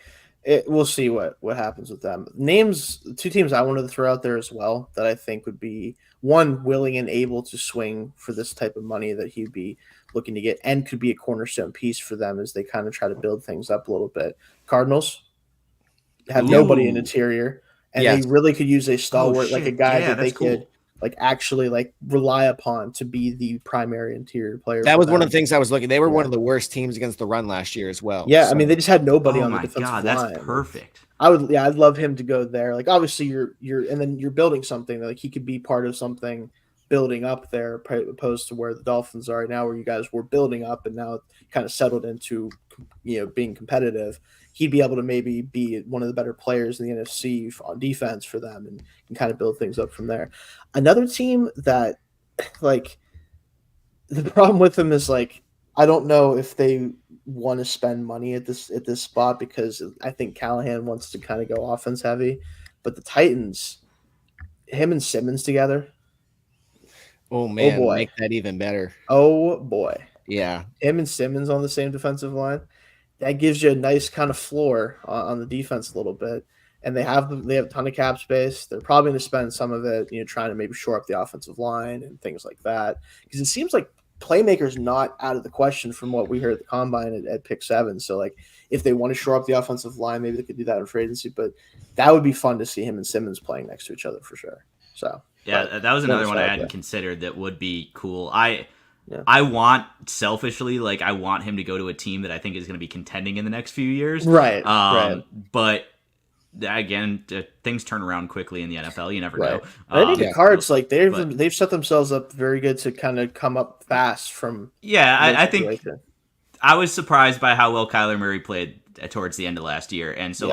We'll see what happens with them. Names, 2 teams I wanted to throw out there as well that I think would be one willing and able to swing for this type of money that he'd be looking to get and could be a cornerstone piece for them as they kind of try to build things up a little bit. Cardinals have nobody in interior, and they really could use a stalwart, like a guy that they could actually rely upon to be the primary interior player. That was one of the things I was looking. They were one of the worst teams against the run last year as well. Yeah, so. I mean, they just had nobody on the defensive line. That's perfect. I'd love him to go there. Obviously and then you're building something he could be part of something building up there, opposed to where the Dolphins are right now, where you guys were building up and now kind of settled into being competitive. He'd be able to maybe be one of the better players in the NFC on defense for them and kind of build things up from there. Another team that the problem with them is I don't know if they want to spend money at this spot because I think Callahan wants to kind of go offense heavy, but the Titans, him and Simmons together. Oh man, make that even better. Oh boy. Yeah. Him and Simmons on the same defensive line. That gives you a nice kind of floor on the defense a little bit. And they have a ton of cap space. They're probably going to spend some of it, trying to maybe shore up the offensive line and things like that. Because it seems like playmaker's not out of the question from what we heard at the combine at pick 7. So if they want to shore up the offensive line, maybe they could do that in free agency. But that would be fun to see him and Simmons playing next to each other for sure. So yeah, that was another one I hadn't considered that would be cool. I want selfishly, I want him to go to a team that I think is going to be contending in the next few years. Right. But again, things turn around quickly in the NFL. You never know. I think the Cards, they've set themselves up very good to kind of come up fast from. Yeah, I think I was surprised by how well Kyler Murray played towards the end of last year, and so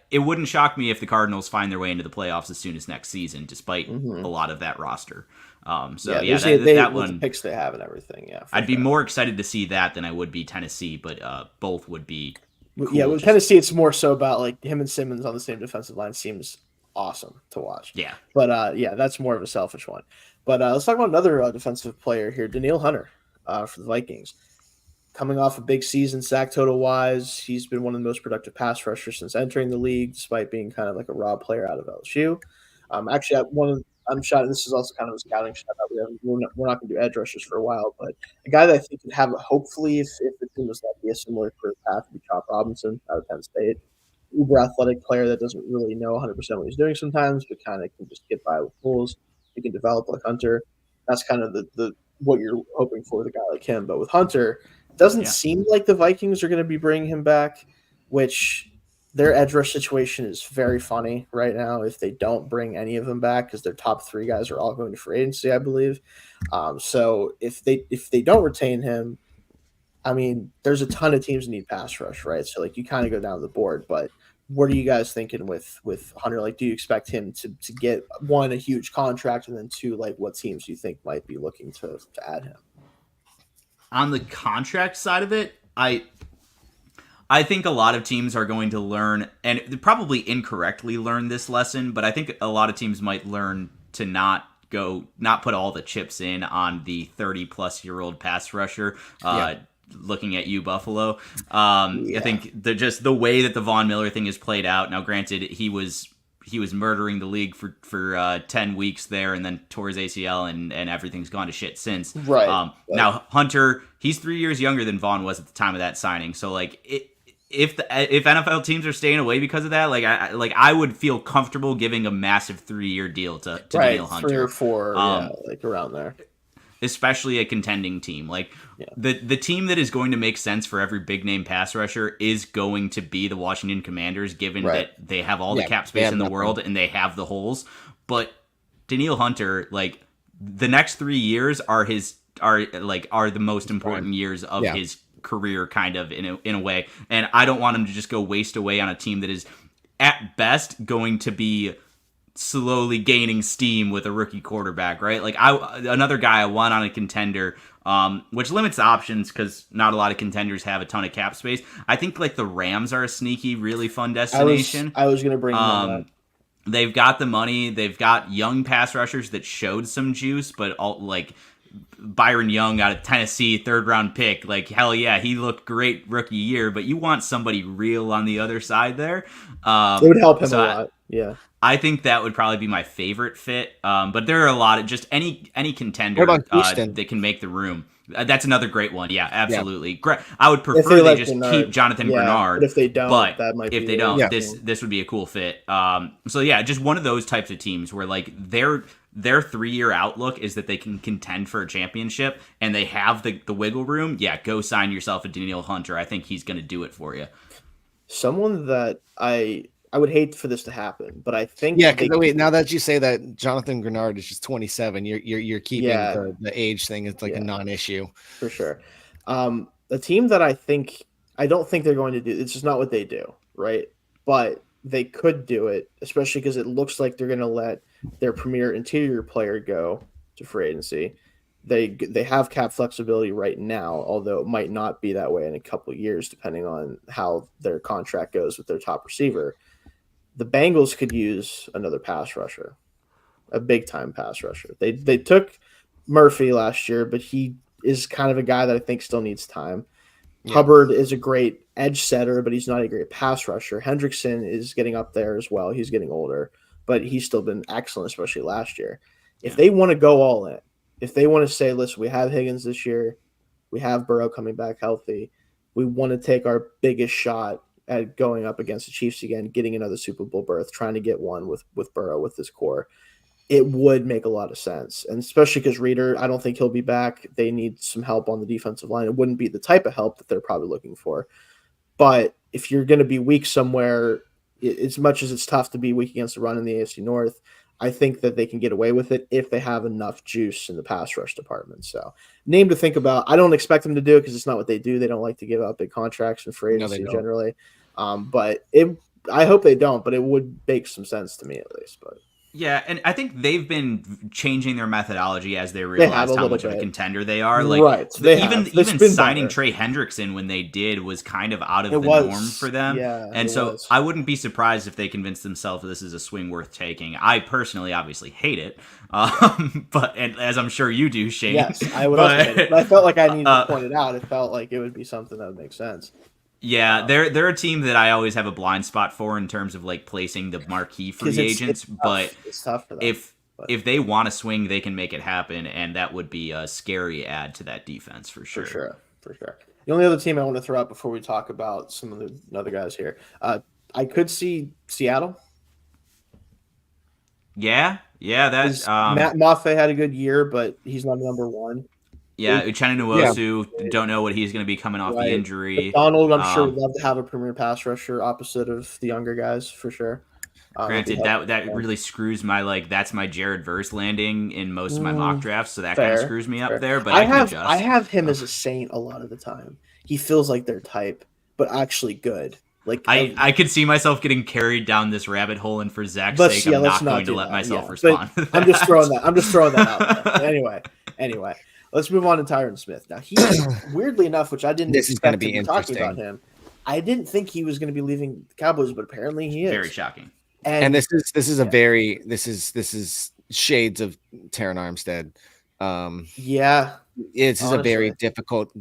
it wouldn't shock me if the Cardinals find their way into the playoffs as soon as next season, despite a lot of that roster. That one, the picks they have and everything. Yeah, I'd be more excited to see that than I would be Tennessee, but both would be. Cool. Yeah, with Tennessee, it's more so about him and Simmons on the same defensive line seems awesome to watch. Yeah, but that's more of a selfish one. But let's talk about another defensive player here, Danielle Hunter, for the Vikings. Coming off a big season, sack total wise, he's been one of the most productive pass rushers since entering the league, despite being kind of a raw player out of LSU. Actually, I'm shot. This is also kind of a scouting shot that we're not going to do edge rushers for a while, but a guy that I think could have, hopefully, if the team was to be a similar career path, would be Chop Robinson out of Penn State. Uber athletic player that doesn't really know 100% what he's doing sometimes, but kind of can just get by with tools. He can develop like Hunter. That's kind of the what you're hoping for with a guy like him. But with Hunter, it doesn't seem like the Vikings are going to be bringing him back, which their edge rush situation is very funny right now if they don't bring any of them back because their top 3 guys are all going to free agency, I believe. So if they don't retain him, I mean, there's a ton of teams that need pass rush, right? So you kind of go down the board, but what are you guys thinking with Hunter? Do you expect him to get, 1, a huge contract, and then 2, what teams do you think might be looking to add him? On the contract side of it, I I think a lot of teams are going to learn, and probably incorrectly learn this lesson, but I think a lot of teams might learn to not put all the chips in on the 30-plus-year-old pass rusher. Looking at you, Buffalo. I think just the way that the Von Miller thing is played out. Now, granted, he was murdering the league for 10 weeks there, and then tore his ACL, and everything's gone to shit since. Right. Now, Hunter, he's 3 years younger than Vaughn was at the time of that signing. So, like, if NFL teams are staying away because of that, I would feel comfortable giving a massive 3-year deal to Danielle Hunter. 3 or 4, like around there. Especially a contending team. Like the team that is going to make sense for every big name pass rusher is going to be the Washington Commanders, given that they have all the cap space in the world and they have the holes. But Danielle Hunter, like, the next 3 years are the most important years of his career, kind of in a way. And I don't want him to just go waste away on a team that is at best going to be slowly gaining steam with a rookie quarterback, right? Like, another guy I want on a contender, which limits options because not a lot of contenders have a ton of cap space. I think like the Rams are a sneaky, really fun destination. I was going to bring them up. They've got the money. They've got young pass rushers that showed some juice, but like Byron Young out of Tennessee, 3rd-round pick. Like, hell yeah, he looked great rookie year, but you want somebody real on the other side there. It would help him a lot. Yeah. I think that would probably be my favorite fit. But there are a lot of just any contender that can make the room. That's another great one. Yeah, absolutely. Great. I would prefer they just keep Jonathan Bernard. But if they don't, this would be a cool fit. So yeah, just one of those types of teams where like their 3-year outlook is that they can contend for a championship and they have the wiggle room. Yeah, go sign yourself a Danielle Hunter. I think he's going to do it for you. Someone that I would hate for this to happen, but I think now that you say that Jonathan Grenard is just 27, you're keeping the age thing is like a non-issue for sure. The team that I don't think they're going to do, it's just not what they do, right? But they could do it, especially because it looks like they're going to let their premier interior player go to free agency. They have cap flexibility right now, although it might not be that way in a couple of years, depending on how their contract goes with their top receiver. The Bengals could use another pass rusher, a big-time pass rusher. They took Murphy last year, but he is kind of a guy that I think still needs time. Yeah. Hubbard is a great edge setter, but he's not a great pass rusher. Hendrickson is getting up there as well. He's getting older, but he's still been excellent, especially last year. If they want to go all in, if they want to say, listen, we have Higgins this year, we have Burrow coming back healthy, we want to take our biggest shot at going up against the Chiefs again, getting another Super Bowl berth, trying to get one with Burrow with this core, it would make a lot of sense. And especially because Reader, I don't think he'll be back. They need some help on the defensive line. It wouldn't be the type of help that they're probably looking for. But if you're going to be weak somewhere, as much as it's tough to be weak against the run in the AFC North, I think that they can get away with it if they have enough juice in the pass rush department. So, name to think about. I don't expect them to do it because it's not what they do. They don't like to give out big contracts and free agency generally. But I hope they don't. But it would make some sense to me at least. But yeah, and I think they've been changing their methodology as they realize how much of a contender they are. Like, right. Even signing Trey Hendrickson when they did was kind of out of the norm for them. Yeah, and so I wouldn't be surprised if they convinced themselves this is a swing worth taking. I personally obviously hate it. But as I'm sure you do, Shayne. Yes, I would also hate it. But I felt like I needed to point it out. It felt like it would be something that would make sense. Yeah, they're a team that I always have a blind spot for in terms of like placing the marquee free agents. But it's tough for them. If they want to swing, they can make it happen, and that would be a scary add to that defense for sure. For sure. The only other team I want to throw out before we talk about some of the other guys here, I could see Seattle. Yeah, that's Matt Maffei had a good year, but he's not number one. Yeah, Uchenna Nwosu, don't know what he's going to be coming off the injury. Donald, I'm sure would love to have a premier pass rusher opposite of the younger guys for sure. Granted, that really screws my that's my Jared Verse landing in most of my mock drafts, so that kind of screws me up there. But I have him as a Saint a lot of the time. He feels like their type, but actually good. Like I could see myself getting carried down this rabbit hole, and for Zach's sake, I'm not going to let myself respond. I'm just throwing that out there. Anyway. Let's move on to Tyron Smith. Now, he weirdly enough, which I didn't expect to be talking about him, I didn't think he was going to be leaving the Cowboys, but apparently he is. Very shocking. And this is a very this is shades of Terran Armstead. Yeah, It's a very difficult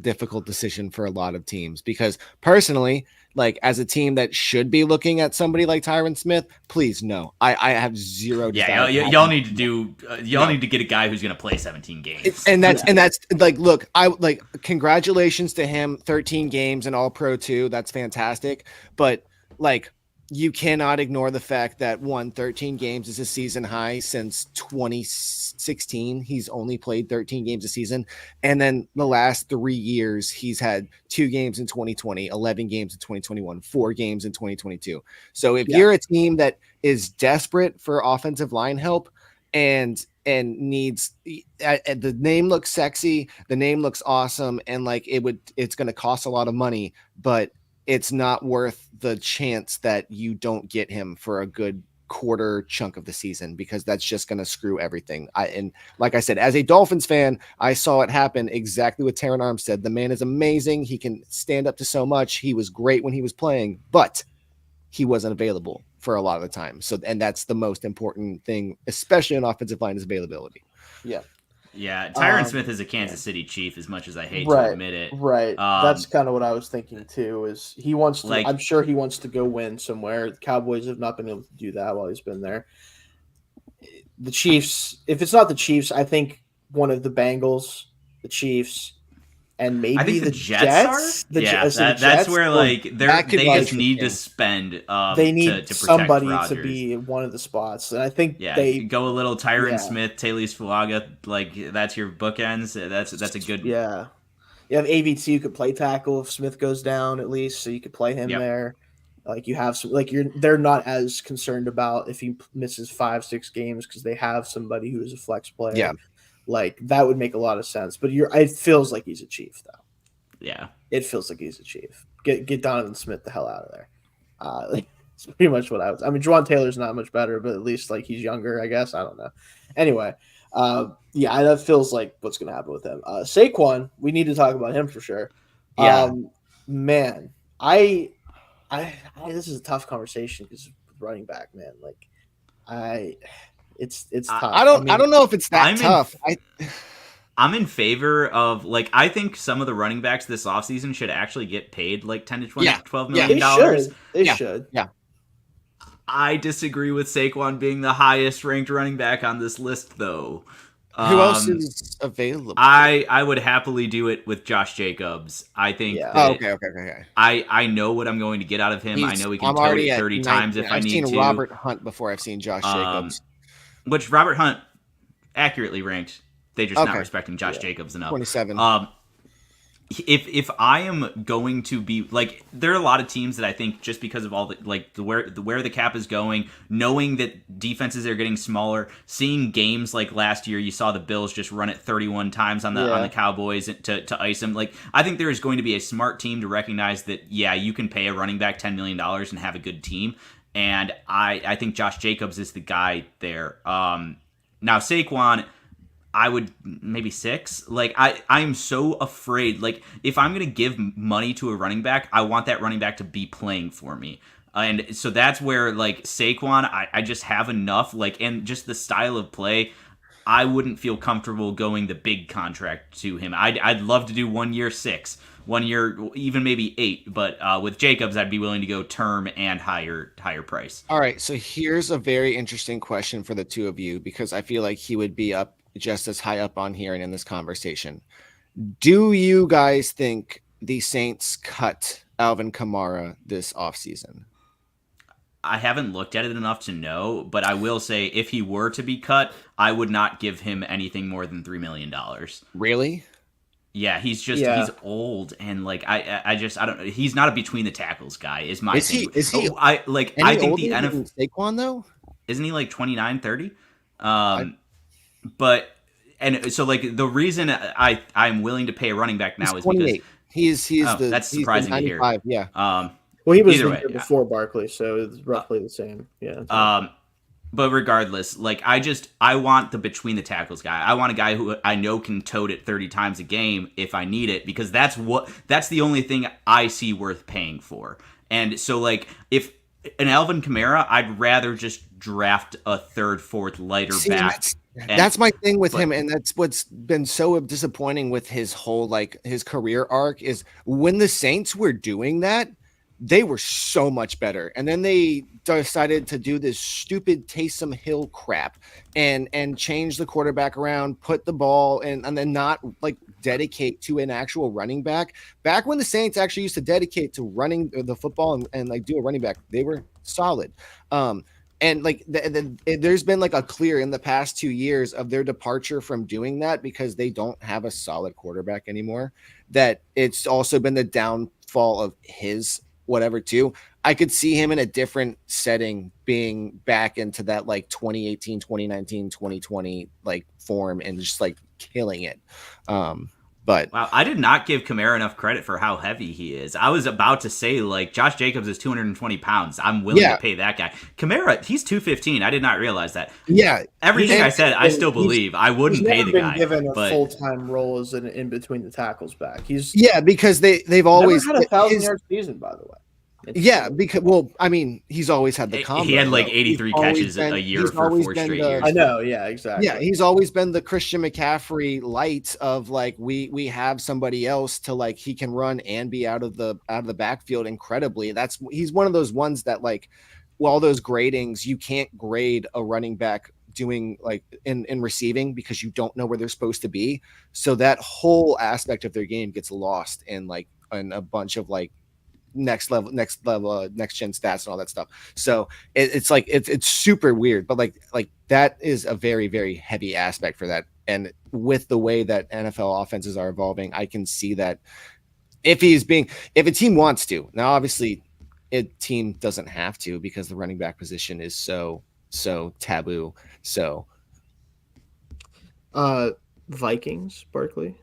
decision for a lot of teams because personally, like as a team that should be looking at somebody like Tyron Smith, please no. I have zero. Yeah, y'all need to do. Need to get a guy who's going to play 17 games. And that's like, look, I like congratulations to him, 13 games and All Pro 2. That's fantastic. But like, you cannot ignore the fact that 13 games is a season high since 2016. He's only played 13 games a season. And then the last 3 years, he's had 2 games in 2020, 11 games in 2021, 4 games in 2022. So if you're a team that is desperate for offensive line help and needs the name looks sexy, the name looks awesome, and like it's going to cost a lot of money, but it's not worth the chance that you don't get him for a good quarter chunk of the season because that's just going to screw everything. And like I said, as a Dolphins fan, I saw it happen exactly what Terran Armstead. The man is amazing. He can stand up to so much. He was great when he was playing, but he wasn't available for a lot of the time. So, and that's the most important thing, especially in offensive line, is availability. Yeah. Yeah, Tyron Smith is a Kansas City Chief, as much as I hate to admit it. Right. That's kind of what I was thinking too. Is he wants to? I'm sure he wants to go win somewhere. The Cowboys have not been able to do that while he's been there. The Chiefs, if it's not the Chiefs, I think one of the Bengals, the Chiefs, and maybe I think the Jets. That's where like they just need to spend. They need to somebody Rodgers. to be in one of the spots, and I think they go a little Tyron Smith, Talise Fulaga. Like that's your bookends. That's a good. Yeah, you have AVT who could play tackle if Smith goes down at least, so you could play him there. Like you have some, like they're not as concerned about if he misses 5-6 games because they have somebody who is a flex player. Yeah. Like that would make a lot of sense, but it feels like he's a Chief though. Yeah, it feels like he's a Chief. Get Donovan Smith the hell out of there. It's pretty much what I was. I mean, Juwan Taylor's not much better, but at least like he's younger, I guess. I don't know. Anyway, that feels like what's going to happen with him. Saquon, we need to talk about him for sure. Yeah, man, this is a tough conversation because running back, man, like It's tough. I don't know if it's that tough. I'm in favor of I think some of the running backs this offseason should actually get paid like 10 to 20 $12 million. They should. Yeah. I disagree with Saquon being the highest ranked running back on this list though. Who else is available? I would happily do it with Josh Jacobs. I think okay. I know what I'm going to get out of him. I know he can tote it 30 times if I need to. I've seen Robert Hunt before I've seen Josh Jacobs. Which Robert Hunt accurately ranked. They just not respecting Josh Jacobs enough. 27. If I am going to be there are a lot of teams that I think just because of all the where the cap is going, knowing that defenses are getting smaller, seeing games like last year, you saw the Bills just run it 31 times on the Cowboys to ice them. I think there is going to be a smart team to recognize that you can pay a running back $10 million and have a good team. And I think Josh Jacobs is the guy there. Now Saquon, I would maybe 6. I'm so afraid. If I'm gonna give money to a running back, I want that running back to be playing for me. And so that's where Saquon, I just have enough. And just the style of play, I wouldn't feel comfortable going the big contract to him. I'd love to do 1 year 6. 1 year, even maybe 8, but with Jacobs, I'd be willing to go term and higher price. All right, so here's a very interesting question for the two of you because I feel like he would be up just as high up on here and in this conversation. Do you guys think the Saints cut Alvin Kamara this offseason? I haven't looked at it enough to know, but I will say if he were to be cut, I would not give him anything more than $3 million. Really? Yeah, he's old and I don't. He's not a between the tackles guy. Is my thing. Is he? I think the NFL Saquon though. Isn't he 29, 30? But and so the reason I'm willing to pay a running back now is because he's that's surprising to hear. Yeah. Well, he was the year before Barkley, so it's roughly the same. Yeah. But regardless, like I want the between the tackles guy. I want a guy who I know can tote it 30 times a game if I need it, because that's the only thing I see worth paying for. And so like if an Alvin Kamara, I'd rather just draft a third, fourth lighter back. That's my thing with him, and that's what's been so disappointing with his whole his career arc is when the Saints were doing that, they were so much better, and then they decided to do this stupid Taysom Hill crap and change the quarterback around, put the ball and then not dedicate to an actual running back. Back when the Saints actually used to dedicate to running the football and do a running back, they were solid. And there's been a clear in the past 2 years of their departure from doing that because they don't have a solid quarterback anymore. That it's also been the downfall of his whatever too. I could see him in a different setting being back into that 2018, 2019, 2020 form and just killing it. But wow, I did not give Kamara enough credit for how heavy he is. I was about to say Josh Jacobs is 220 pounds. I'm willing to pay that guy. Kamara, he's 215. I did not realize that. Yeah, everything I said, I still believe. I wouldn't pay the guy. Given a full-time role as an in between the tackles back. Because they've always had a 1,000-yard season, by the way. He's always had the combo. He had 83 catches a year for 4 straight years. I know, yeah, exactly. Yeah, he's always been the Christian McCaffrey light of we have somebody else to he can run and be out of the backfield incredibly. He's one of those ones that all those gradings, you can't grade a running back doing in receiving because you don't know where they're supposed to be. So that whole aspect of their game gets lost in in a bunch of next gen stats and all that stuff. So it's super weird, but that is a very, very heavy aspect for that. And with the way that NFL offenses are evolving, I can see that if a team wants to, now obviously a team doesn't have to because the running back position is so taboo. So Vikings, Barkley,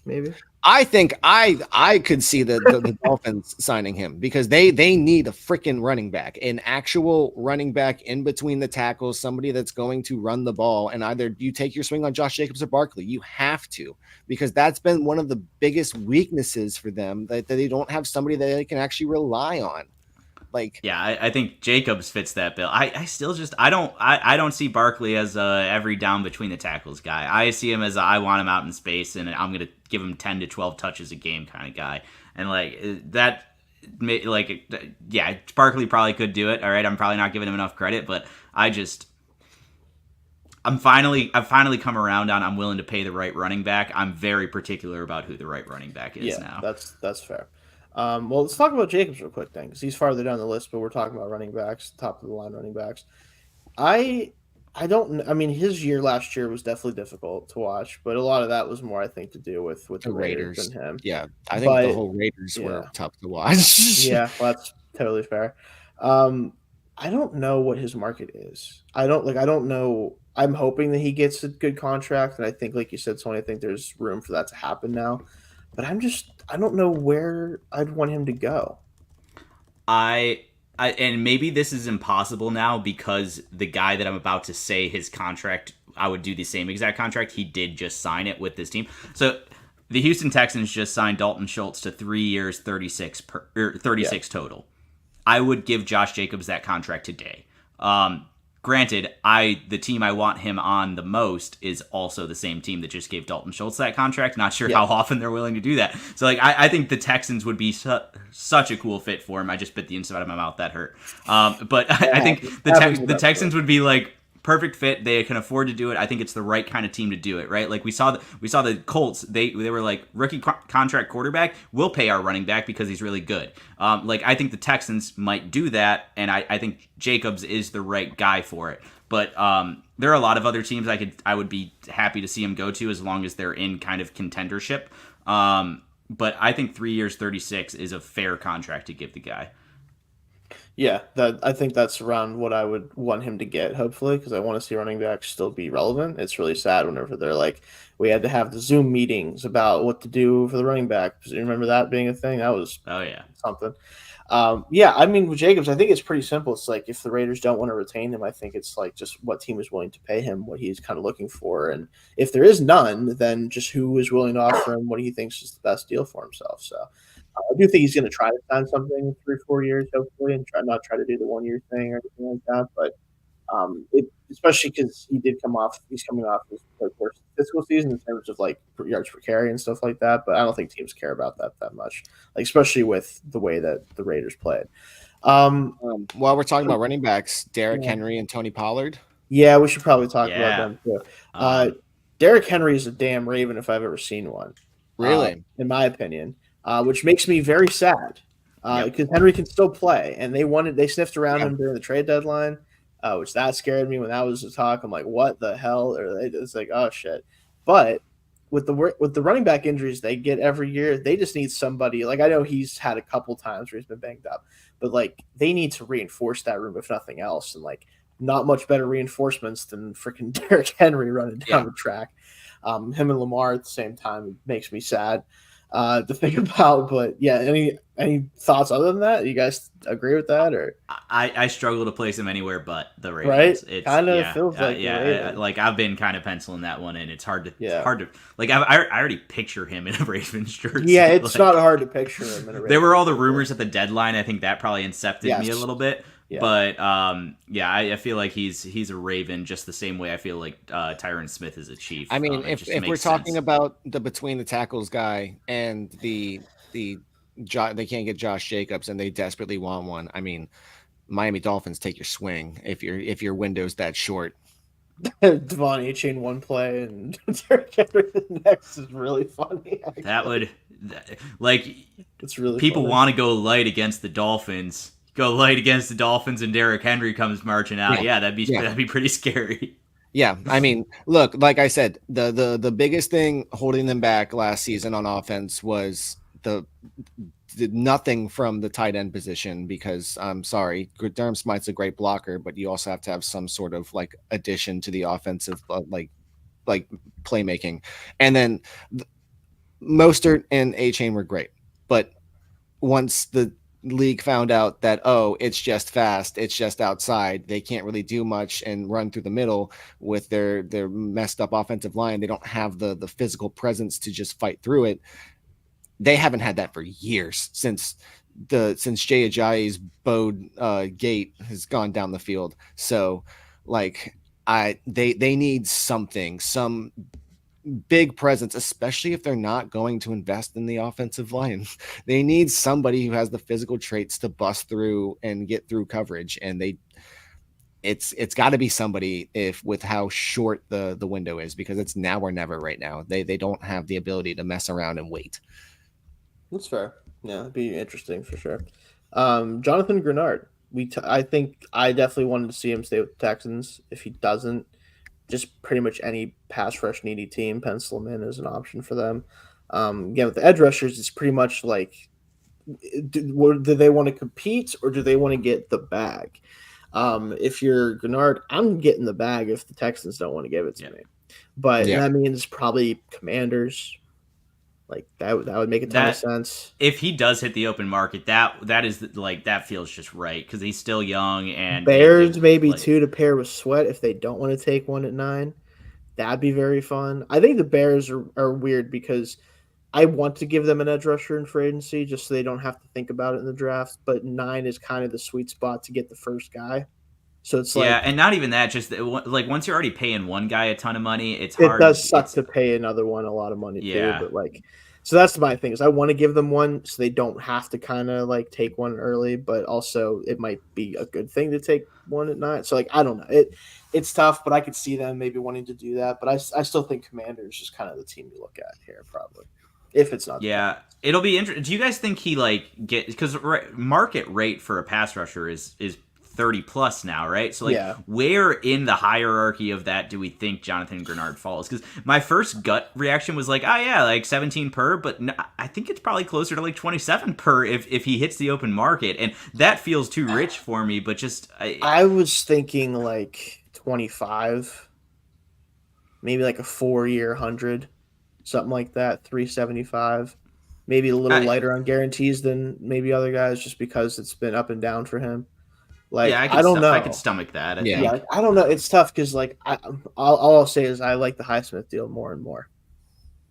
maybe. I think I could see the Dolphins signing him because they need a freaking running back, an actual running back in between the tackles, somebody that's going to run the ball. And either you take your swing on Josh Jacobs or Barkley. You have to, because that's been one of the biggest weaknesses for them, that they don't have somebody that they can actually rely on. I think Jacobs fits that bill. I still just I don't see Barkley as a every down between the tackles guy. I see him as I want him out in space and I'm gonna give him 10 to 12 touches a game kind of guy. And Barkley probably could do it. All right, I'm probably not giving him enough credit, but I've finally come around on I'm willing to pay the right running back. I'm very particular about who the right running back is now. That's fair. Well, let's talk about Jacobs real quick then, because he's farther down the list, but we're talking about running backs, top of the line running backs. I mean, his year last year was definitely difficult to watch, but a lot of that was more, I think, to do with the Raiders than him. Yeah, I think the whole Raiders were tough to watch. Yeah, well, that's totally fair. I don't know what his market is. I don't know. I'm hoping that he gets a good contract, and I think, like you said, Tony, I think there's room for that to happen now. But I don't know where I'd want him to go. And maybe this is impossible now because the guy that I'm about to say his contract, I would do the same exact contract. He did just sign it with this team. So the Houston Texans just signed Dalton Schultz to 3 years, 36 total. I would give Josh Jacobs that contract today. Granted, the team I want him on the most is also the same team that just gave Dalton Schultz that contract. Not sure how often they're willing to do that. So, I think the Texans would be such a cool fit for him. I just bit the inside of my mouth. That hurt. But I think the Texans would be perfect fit. They can afford to do it. I think it's the right kind of team to do it, right? We saw the Colts. They were rookie contract quarterback. We'll pay our running back because he's really good. I think the Texans might do that, and I think Jacobs is the right guy for it. But there are a lot of other teams I would be happy to see him go to as long as they're in kind of contendership. But I think 3 years, 36 is a fair contract to give the guy. Yeah, I think that's around what I would want him to get, hopefully, because I want to see running backs still be relevant. It's really sad whenever they're we had to have the Zoom meetings about what to do for the running back. You remember that being a thing? That was something. Yeah, I mean with Jacobs, I think it's pretty simple. It's like if the Raiders don't want to retain him, I think it's like just what team is willing to pay him, what he's kind of looking for, and if there is none, then just who is willing to offer him what he thinks is the best deal for himself. So I do think he's going to try to sign something in 3-4 years, hopefully, and try to do the 1 year thing or anything like that. But especially because he's coming off his worst fiscal season in terms of like yards per carry and stuff like that. But I don't think teams care about that much, like especially with the way that the Raiders played. While we're talking about running backs, Derrick Henry and Tony Pollard. Yeah, we should probably talk about them too. Derrick Henry is a damn Raven if I've ever seen one. Really? In my opinion, which makes me very sad because Henry can still play, and they sniffed around him during the trade deadline. Which that scared me when that was the talk. I'm like, what the hell? It's like, oh shit. But with the running back injuries they get every year, they just need somebody. Like I know he's had a couple times where he's been banged up, but like they need to reinforce that room if nothing else. And like not much better reinforcements than freaking Derrick Henry running down the track. Him and Lamar at the same time makes me sad to think about. But yeah, any thoughts other than that? You guys agree with that, or I struggle to place him anywhere but the Ravens. Right? It's kind of feels like like I've been kind of penciling that one in. It's hard to like I already picture him in a Ravens jersey. Yeah, it's like, not hard to picture him in a Ravens. There were all the rumors at the deadline. I think that probably incepted me a little bit. Yeah. But I feel like he's a Raven just the same way I feel like Tyron Smith is a Chief. I mean, if we're talking about the between the tackles guy and they can't get Josh Jacobs and they desperately want one. I mean, Miami Dolphins take your swing if your window's that short. Devon Achane one play and Derrick Henry the next is really funny. It's really people want to go light against the Dolphins. Go light against the Dolphins and Derrick Henry comes marching out. Yeah, that'd be pretty scary. Yeah, I mean, look, like I said, the biggest thing holding them back last season on offense was the nothing from the tight end position because I'm sorry, Durham Smythe's a great blocker, but you also have to have some sort of like addition to the offensive like playmaking. And then Mostert and Achane were great, but once the league found out that it's just fast, it's just outside, they can't really do much and run through the middle with their messed up offensive line, they don't have the physical presence to just fight through it. They haven't had that for years since Jay Ajayi's bowed gate has gone down the field. So like they need some big presence, especially if they're not going to invest in the offensive line. They need somebody who has the physical traits to bust through and get through coverage. And it's got to be somebody with how short the window is, because it's now or never right now. They don't have the ability to mess around and wait. That's fair. Yeah, it'd be interesting for sure. Jonathan Grenard. I think I definitely wanted to see him stay with the Texans. If he doesn't, just pretty much any pass rush needy team, pencil them in as an option for them. Again, with the edge rushers, it's pretty much like, do they want to compete or do they want to get the bag? If you're Grenard, I'm getting the bag if the Texans don't want to give it to me. But that means probably Commanders. Like that would make a ton of sense. If he does hit the open market, that is like that feels just right because he's still young and Bears maybe like, 2 to pair with Sweat if they don't want to take one at 9. That'd be very fun. I think the Bears are weird because I want to give them an edge rusher in free agency just so they don't have to think about it in the draft. But 9 is kind of the sweet spot to get the first guy. So it's like, and not even that. Just like once you're already paying one guy a ton of money, it's hard. It does suck to pay another one a lot of money too. But like, so that's my thing is I want to give them one so they don't have to kind of like take one early, but also it might be a good thing to take one at 9. So like I don't know, it's tough, but I could see them maybe wanting to do that. But I still think Commanders is kind of the team you look at here probably. If it's not, it'll be interesting. Do you guys think he because market rate for a pass rusher is 30 plus now, right? So where in the hierarchy of that do we think Jonathan Grenard falls? Because my first gut reaction was like, like 17 per, but no, I think it's probably closer to like 27 per if he hits the open market, and that feels too rich for me. But just I was thinking like 25, maybe like a 4-year 100, something like that, 375. maybe a little lighter on guarantees than maybe other guys, just because it's been up and down for him. Like, yeah, I don't know. I could stomach that. I Yeah. think. Yeah, I don't know. It's tough because like all I'll say is I like the Highsmith deal more and more.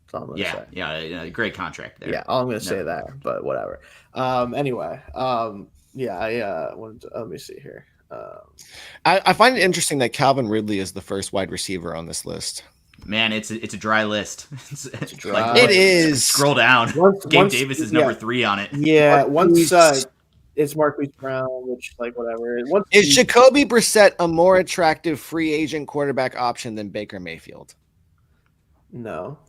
That's all I'm gonna say. Yeah, great contract there. Yeah, all I'm gonna say there, but whatever. Anyway, let me see here. I find it interesting that Calvin Ridley is the first wide receiver on this list. Man, it's a dry list. It's dry. It is. Scroll down. Gabe Davis is number 3 on it. Yeah, once it's Marquise Brown, which like whatever. Is Jacoby Brissett a more attractive free agent quarterback option than Baker Mayfield? No.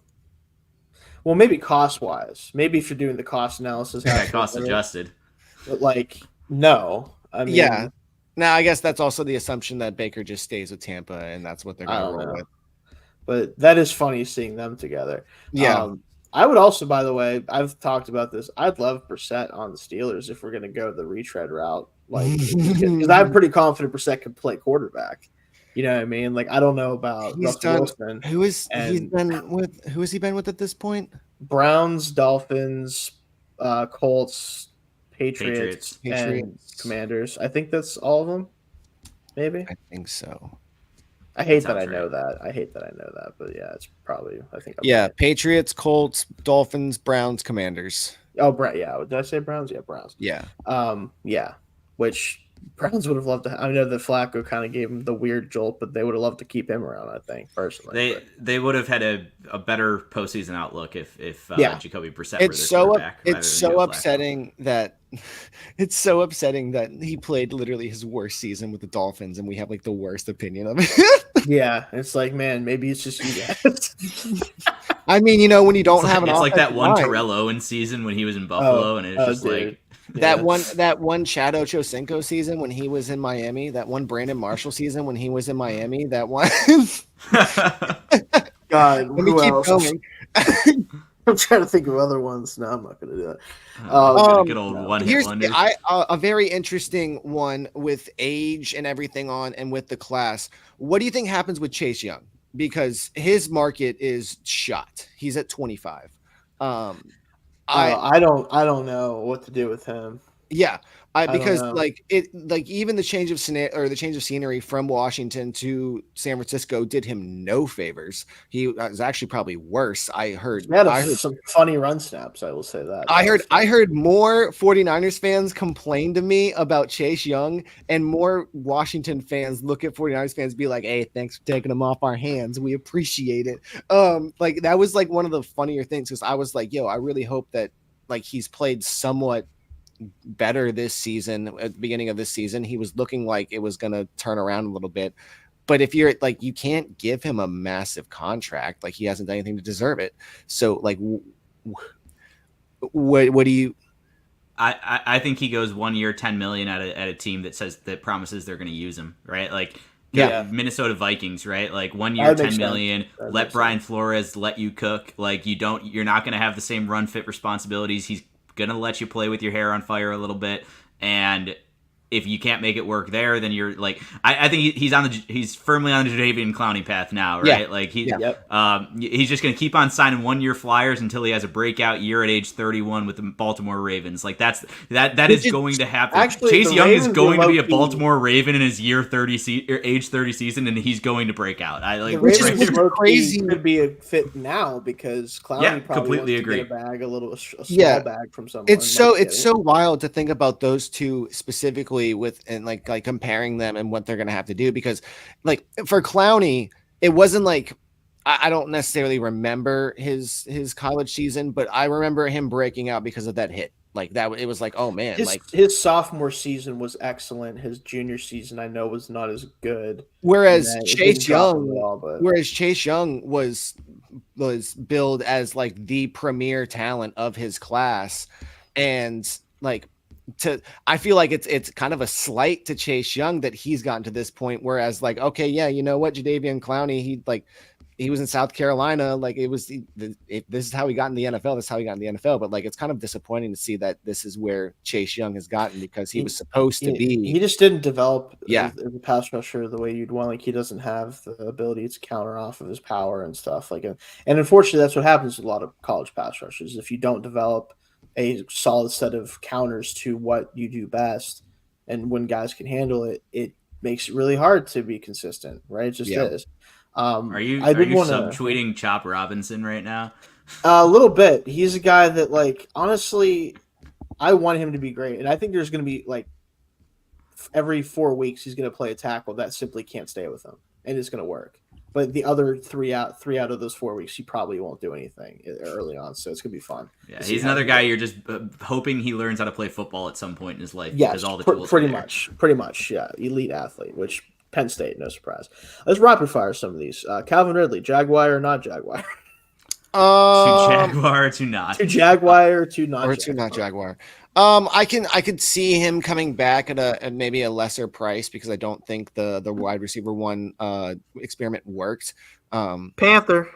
Well, maybe cost wise. Maybe if you're doing the cost analysis, cost adjusted. But like, no. I mean, yeah. Now I guess that's also the assumption that Baker just stays with Tampa, and that's what they're going to roll with. But that is funny seeing them together. Yeah. I would also, by the way, I've talked about this. I'd love Brissett on the Steelers if we're going to go the retread route. Like, because I'm pretty confident Brissett can play quarterback. You know what I mean? Like, I don't know about Russell Wilson. Who has he been with at this point? Browns, Dolphins, Colts, Patriots, and Commanders. I think that's all of them. Maybe. I think so. I hate that I know that, but yeah, it's probably. I think. Right. Patriots, Colts, Dolphins, Browns, Commanders. Oh, yeah. Did I say Browns? Yeah, Browns. Yeah. Yeah. Which Browns would have loved to. I know that Flacco kind of gave him the weird jolt, but they would have loved to keep him around. I think personally, they would have had a better postseason outlook if Jacoby Brissett were their quarterback. It's so upsetting that. It's so upsetting that he played literally his worst season with the Dolphins, and we have like the worst opinion of it. Yeah, it's like, man, maybe it's just you guys. I mean, when you don't have an, it's like that one Terrell Owens season when he was in Buffalo, and it's just dude. like that one Chad Ochocinco season when he was in Miami, that one Brandon Marshall season when he was in Miami, that one. God, let me keep going. I'm trying to think of other ones. No, I'm not going to do that. Good old one-hit wonder. A very interesting one with age and everything on, and with the class. What do you think happens with Chase Young? Because his market is shot. He's at 25. I don't know what to do with him. Yeah. Because even the change of scenery from Washington to San Francisco did him no favors. He was actually probably worse. I heard some funny run snaps. I will say that. I heard more 49ers fans complain to me about Chase Young, and more Washington fans look at 49ers fans and be like, "Hey, thanks for taking him off our hands. We appreciate it." Like that was like one of the funnier things, because I was like, "Yo, I really hope that like he's played somewhat better this season. At the beginning of this season, he was looking like it was going to turn around a little bit, but if you're like, you can't give him a massive contract. Like, he hasn't done anything to deserve it. So like, what do you? I think he goes 1 year, 10 million at a team that promises they're going to use him, right? Like, Minnesota Vikings, right? Like 1 year, 10 million. Let Brian Flores let you cook. Like, you're not going to have the same run fit responsibilities. He's gonna let you play with your hair on fire a little bit, and if you can't make it work there, then you're like, I think he's firmly on the Jadeveon Clowney path now, right? Yeah. Like he's just gonna keep on signing 1 year flyers until he has a breakout year at age 31 with the Baltimore Ravens. Like that is going to happen. Actually, Chase Young is going to be a low-key Baltimore Raven in his age 30 season, and he's going to break out. Which is crazy. Could be a fit now because Clowney probably completely wants agree. To get a bag, a small bag from someone. It's so wild to think about those two specifically with and like comparing them and what they're gonna have to do, because like for Clowney, it wasn't like I don't necessarily remember his college season, but I remember him breaking out because of that hit. Like that, it was like, oh man, his sophomore season was excellent. His junior season, I know, was not as good. Whereas Chase Young was billed as like the premier talent of his class, and like I feel like it's kind of a slight to Chase Young that he's gotten to this point. Whereas like, okay, yeah, you know what, Jadeveon Clowney, he like he was in South Carolina. Like this is how he got in the NFL. That's how he got in the NFL. But like, it's kind of disappointing to see that this is where Chase Young has gotten because he was supposed to be. He just didn't develop Yeah. as a pass rusher the way you'd want. Like he doesn't have the ability to counter off of his power and stuff. Like, and unfortunately, that's what happens with a lot of college pass rushers. If you don't develop a solid set of counters to what you do best, and when guys can handle it, it makes it really hard to be consistent. Right? It just is. Are you subtweeting Chop Robinson right now? A little bit. He's a guy that, like, honestly, I want him to be great, and I think there's going to be like every 4 weeks he's going to play a tackle that simply can't stay with him, and it's going to work. But the other three out of those 4 weeks, he probably won't do anything early on, so it's going to be fun. Yeah, he's another guy you're just hoping he learns how to play football at some point in his life. Yes, because all the tools pretty much, yeah, elite athlete, which Penn State, no surprise. Let's rapid fire some of these. Calvin Ridley, Jaguar or not Jaguar? To Jaguar, to not. To Jaguar, to not. Or to not Jaguar. I could see him coming back at maybe a lesser price because I don't think the wide receiver one experiment worked. Panther.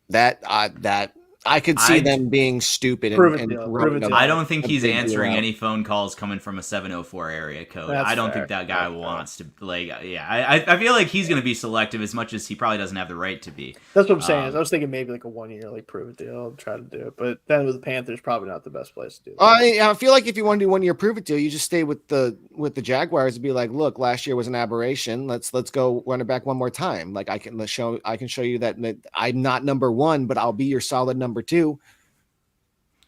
That I could see them being stupid and I don't think he's answering any phone calls coming from a 704 area code. I don't think that guy wants to, like, yeah. I feel like he's going to be selective as much as he probably doesn't have the right to be. That's what I'm saying. I was thinking maybe like a 1 year, like, prove it deal. I'll try to do it. But then with the Panthers, probably not the best place to do that. I feel like if you want to do 1 year prove it deal, you just stay with the Jaguars and be like, look, last year was an aberration. Let's go run it back one more time. Like I can show you that I'm not number one, but I'll be your solid number two.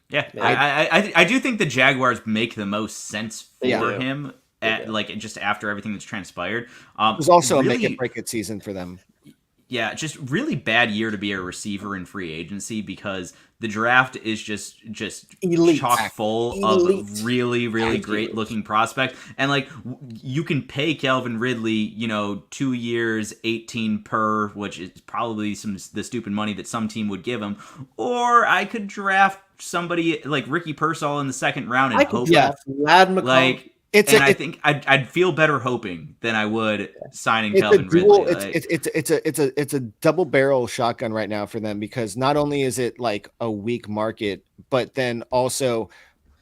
Yeah, I do think the Jaguars make the most sense for him like just after everything that's transpired. It was also really, a make it break it season for them. Yeah, just really bad year to be a receiver in free agency because the draft is just elite, chock full of really great looking prospects, and like you can pay Calvin Ridley 2 years 18 per, which is probably the stupid money that some team would give him, or I could draft somebody like Ricky Pearsall in the second round and hope Lad McCollum. Like. I think I'd feel better hoping than I would signing Calvin Ridley. It's a double barrel shotgun right now for them because not only is it like a weak market, but then also,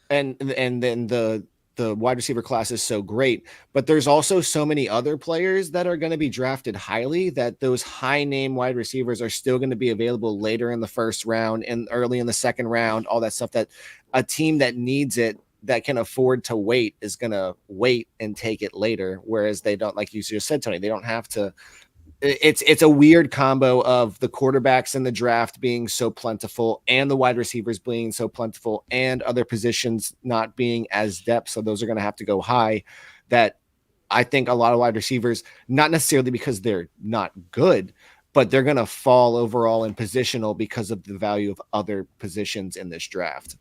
and then the wide receiver class is so great, but there's also so many other players that are going to be drafted highly that those high name wide receivers are still going to be available later in the first round and early in the second round. All that stuff that a team that needs it, that can afford to wait, is going to wait and take it later. Whereas they don't, like you just said, Tony, they don't have to. It's a weird combo of the quarterbacks in the draft being so plentiful and the wide receivers being so plentiful and other positions not being as depth. So those are going to have to go high. That I think a lot of wide receivers, not necessarily because they're not good, but they're going to fall overall in positional because of the value of other positions in this draft.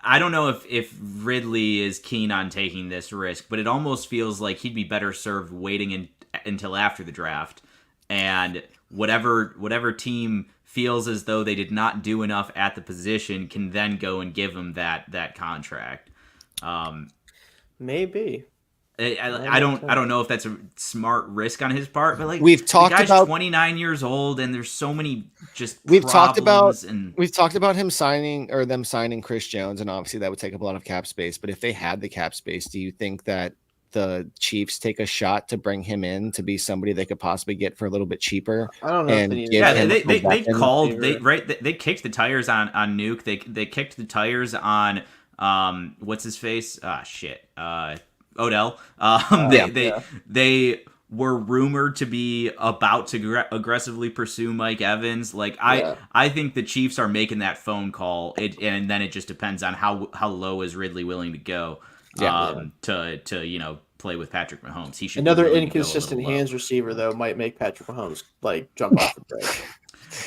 I don't know if Ridley is keen on taking this risk, but it almost feels like he'd be better served waiting until after the draft, and whatever team feels as though they did not do enough at the position can then go and give him that contract. Maybe. I don't know if that's a smart risk on his part, but like we've talked about 29 years old and there's so many we've talked about him signing or them signing Chris Jones, and obviously that would take up a lot of cap space. But if they had the cap space, do you think that the Chiefs take a shot to bring him in to be somebody they could possibly get for a little bit cheaper? I don't know. They kicked the tires on Nuke. They kicked the tires on what's his face? Odell. They were rumored to be about to aggressively pursue Mike Evans. Like I think the Chiefs are making that phone call. And then it just depends on how low is Ridley willing to go to play with Patrick Mahomes. He should another inconsistent hands receiver though might make Patrick Mahomes like jump off the break.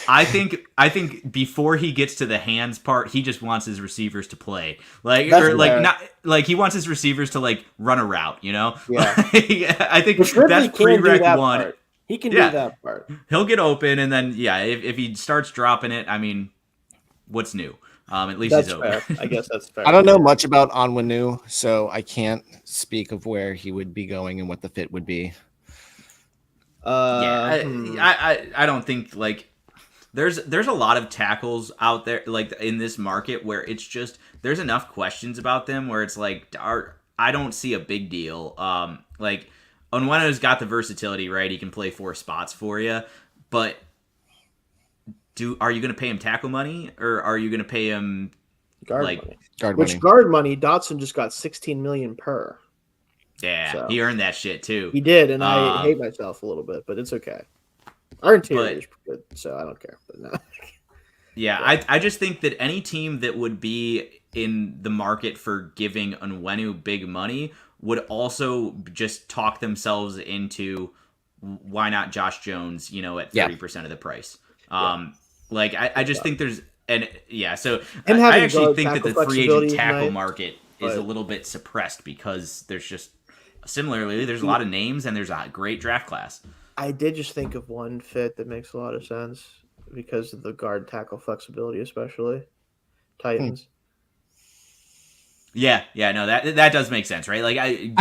I think before he gets to the hands part, he just wants his receivers to play. Not he wants his receivers to like run a route, Yeah. I think that's prereq one. Part. He can do that part. He'll get open, and then if he starts dropping it, I mean, what's new? At least that's he's fair. open. I guess that's fair. I don't know much about Onwenu, so I can't speak of where he would be going and what the fit would be. I don't think like there's a lot of tackles out there like in this market where it's just there's enough questions about them where it's like I don't see a big deal. Like Onwenu's got the versatility, right? He can play 4 spots for you, but are you going to pay him tackle money or are you going to pay him guard like money? Guard Which money. guard money? Dotson just got 16 million per. Yeah, So. he earned that shit too. He did, and I hate myself a little bit, but it's okay. Our interior is good, so I don't care. But no. Yeah, I just think that any team that would be in the market for giving Onwenu big money would also just talk themselves into why not Josh Jones, at 30% of the price. Like I just think there's so I actually think that the free agent tackle market is a little bit suppressed because there's just similarly there's a lot of names and there's a great draft class. I did just think of one fit that makes a lot of sense because of the guard tackle flexibility, especially Titans. Yeah, no, that does make sense, right? Like,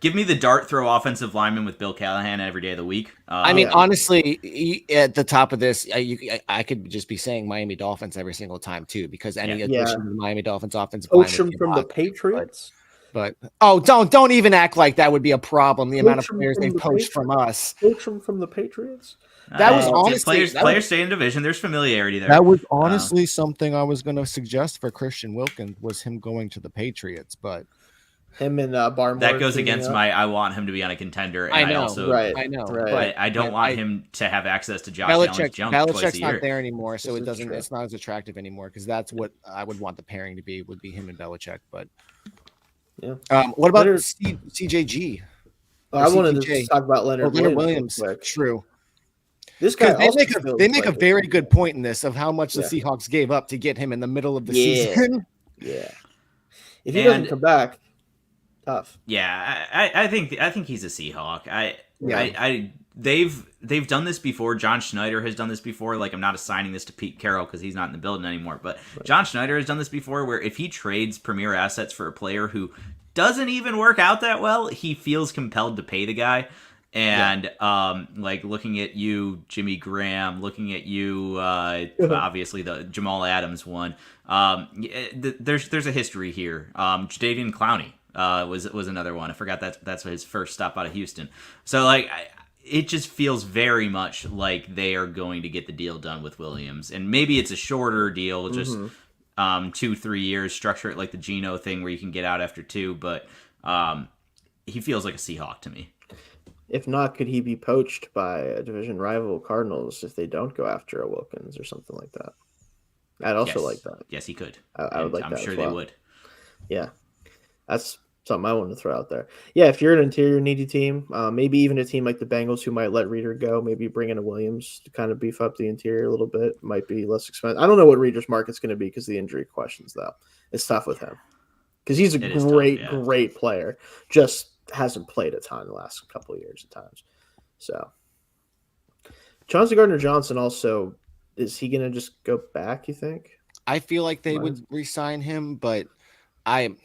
give me the dart throw offensive lineman with Bill Callahan every day of the week. Honestly, at the top of this, I could just be saying Miami Dolphins every single time too, because any addition to the Miami Dolphins offensive line from the Patriots. But don't even act like that would be a problem. The amount of players they poached from us. Poach them from the Patriots. That was honestly players stay in division. There's familiarity there. That was honestly something I was going to suggest for Christian Wilkins was him going to the Patriots, but him and Barmore. That goes against I want him to be on a contender. And I know, I know. But I don't want him to have access to Josh Allen's jump twice a Belichick's year. not there anymore, so it doesn't. It's not as attractive anymore because that's what I would want the pairing to be. Would be him and Belichick, but. Yeah. What about CJG? I wanted to talk about Leonard Williams. True. This guy they make a very good point in this of how much the Seahawks gave up to get him in the middle of the season. Yeah. If he doesn't come back, tough. Yeah, I think he's a Seahawk. They've done this before. John Schneider has done this before. Like, I'm not assigning this to Pete Carroll because he's not in the building anymore. But John Schneider has done this before where if he trades premier assets for a player who doesn't even work out that well, he feels compelled to pay the guy. And like looking at you, Jimmy Graham, looking at you, obviously the Jamal Adams one. There's a history here. Jadeveon Clowney was another one. I forgot that's his first stop out of Houston. So like it just feels very much like they are going to get the deal done with Williams, and maybe it's a shorter deal, just 2-3 years. Structure it like the Geno thing where you can get out after 2, but he feels like a Seahawk to me. If not, could he be poached by a division rival, Cardinals, if they don't go after a Wilkins or something like that? I'd also like that. Yes, he could. I would like that. I'm sure they would. Yeah, that's something I wanted to throw out there. Yeah, if you're an interior needy team, maybe even a team like the Bengals who might let Reeder go, maybe bring in a Williams to kind of beef up the interior a little bit. Might be less expensive. I don't know what Reeder's market's going to be because of the injury questions, though. It's tough with him because he's a great player. Just hasn't played a ton the last couple of years at times. So Chauncey Gardner-Johnson also, is he going to just go back, you think? I feel like they would re-sign him, but I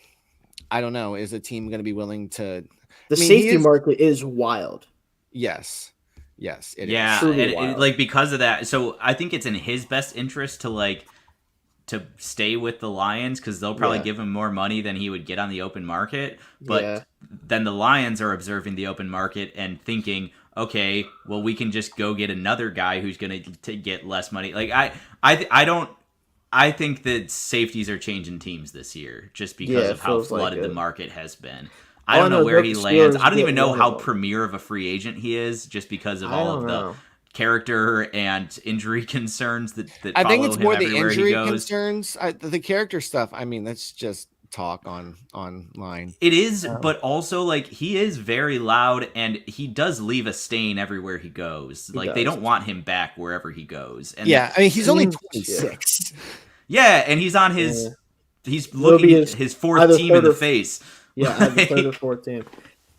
don't know. Is a team going to be willing to? Safety market is wild. Yes, it is. Yeah, and like because of that, so I think it's in his best interest to stay with the Lions because they'll probably give him more money than he would get on the open market. But then the Lions are observing the open market and thinking, okay, well, we can just go get another guy who's going to get less money. Like I think that safeties are changing teams this year just because of how flooded the market has been. I don't know where he lands. I don't even know how premier of a free agent he is just because of all of the character and injury concerns that I think it's him more the injury concerns. The character stuff. I mean, that's just talk online. It is, but also like he is very loud and he does leave a stain everywhere he goes. Like they don't want him back wherever he goes. And I mean, he's only 26. Yeah, and he's on his he's looking his fourth team in the face. Yeah, the third or fourth team.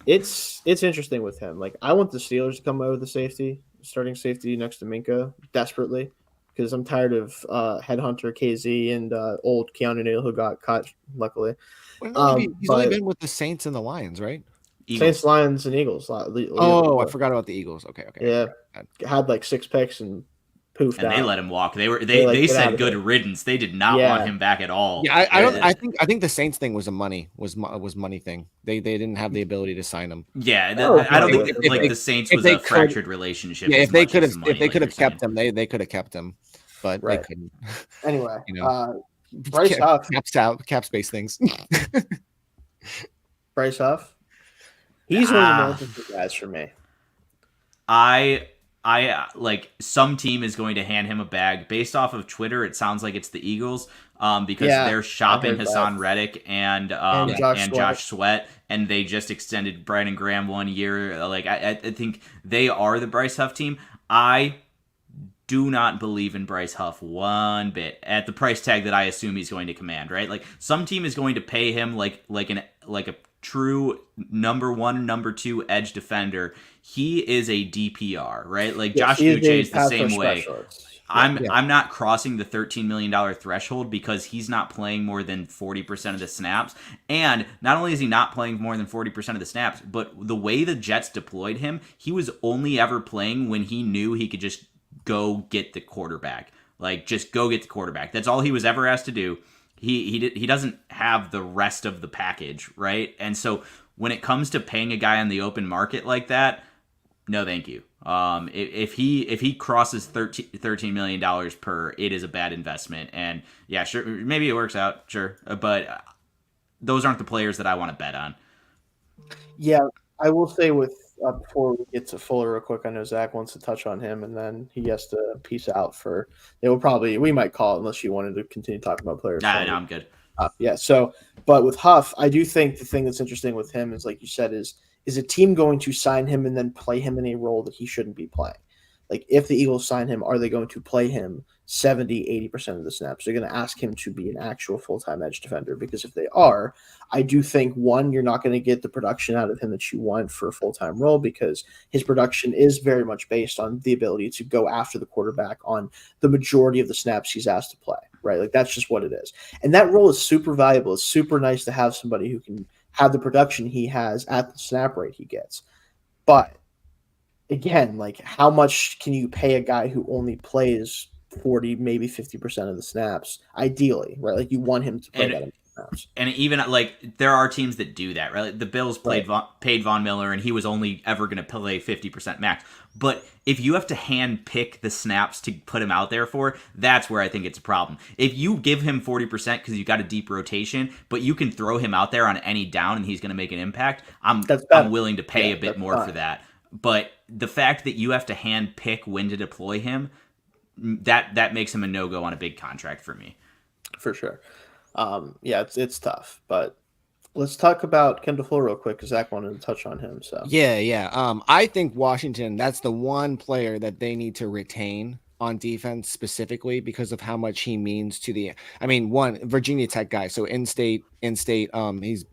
It's interesting with him. Like I want the Steelers to come out with the safety. Starting safety next to Minka desperately because I'm tired of Headhunter KZ and old Keanu Neal who got cut luckily. He's only been with the Saints and the Lions, right? Saints, Lions, and Eagles. I forgot about the Eagles. Okay. Yeah, had like 6 picks and poofed and out. they let him walk. They Get out said of good here. riddance. They did not want him back at all. Yeah, I think the Saints thing was a money thing. They didn't have the ability to sign him. Yeah, Oh, I don't think if the Saints was a fractured relationship. Yeah, if they could have kept him, they could have kept him, but they couldn't. Anyway, Bryce Huff, cap space things. Bryce Huff, he's one of the most interesting guys for me. I like some team is going to hand him a bag. Based off of Twitter, it sounds like it's the Eagles, because they're shopping Hassan Reddick and Josh Sweat, and they just extended Brandon Graham 1 year. Like I think they are the Bryce Huff team. I do not believe in Bryce Huff one bit at the price tag that I assume he's going to command. Right, like some team is going to pay him like a true number 1, number 2 edge defender. He is a DPR, right? Like Josh Uche is the same way. I'm not crossing the $13 million threshold because he's not playing more than 40% of the snaps. And not only is he not playing more than 40% of the snaps, but the way the Jets deployed him, he was only ever playing when he knew he could just go get the quarterback. Like, just go get the quarterback. That's all he was ever asked to do. He doesn't have the rest of the package, right? And so when it comes to paying a guy on the open market like that, no, thank you. If he crosses $13 million per, it is a bad investment. And yeah, sure, maybe it works out, sure, but those aren't the players that I want to bet on. Yeah, I will say before we get to Fuller real quick, I know Zach wants to touch on him, and then he has to peace out for. We might call it unless you wanted to continue talking about players. No, I'm good. Yeah. So, but with Huff, I do think the thing that's interesting with him is, like you said, is a team going to sign him and then play him in a role that he shouldn't be playing? Like, if the Eagles sign him, are they going to play him 70, 80% of the snaps? They're going to ask him to be an actual full-time edge defender, because if they are, I do think, one, you're not going to get the production out of him that you want for a full-time role, because his production is very much based on the ability to go after the quarterback on the majority of the snaps he's asked to play, right? Like, that's just what it is. And that role is super valuable. It's super nice to have somebody who can have the production he has at the snap rate he gets. But again, like, how much can you pay a guy who only plays 40, maybe 50% of the snaps? Ideally, right? Like, you want him to play that many snaps. And even like there are teams that do that, right? Like, the Bills paid Von Miller, and he was only ever going to play 50% max. But if you have to hand pick the snaps to put him out there for, that's where I think it's a problem. If you give him 40% because you got a deep rotation, but you can throw him out there on any down and he's going to make an impact, I'm willing to pay a bit more for that. But the fact that you have to hand pick when to deploy him, that makes him a no-go on a big contract for me. For sure. Yeah, it's tough. But let's talk about Kendall Fuller real quick, because Zach wanted to touch on him. So yeah. I think Washington, that's the one player that they need to retain on defense, specifically because of how much he means to one Virginia Tech guy. So in-state. He's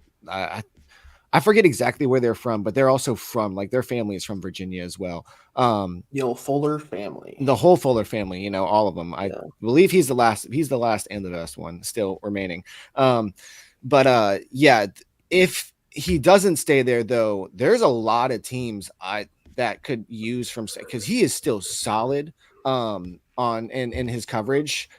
I forget exactly where they're from, but they're also from, like, their family is from Virginia as well. The old Fuller family, the whole Fuller family, all of them. I believe he's the last and the best one still remaining. If he doesn't stay there, though, there's a lot of teams that could use from, because he is still solid in his coverage.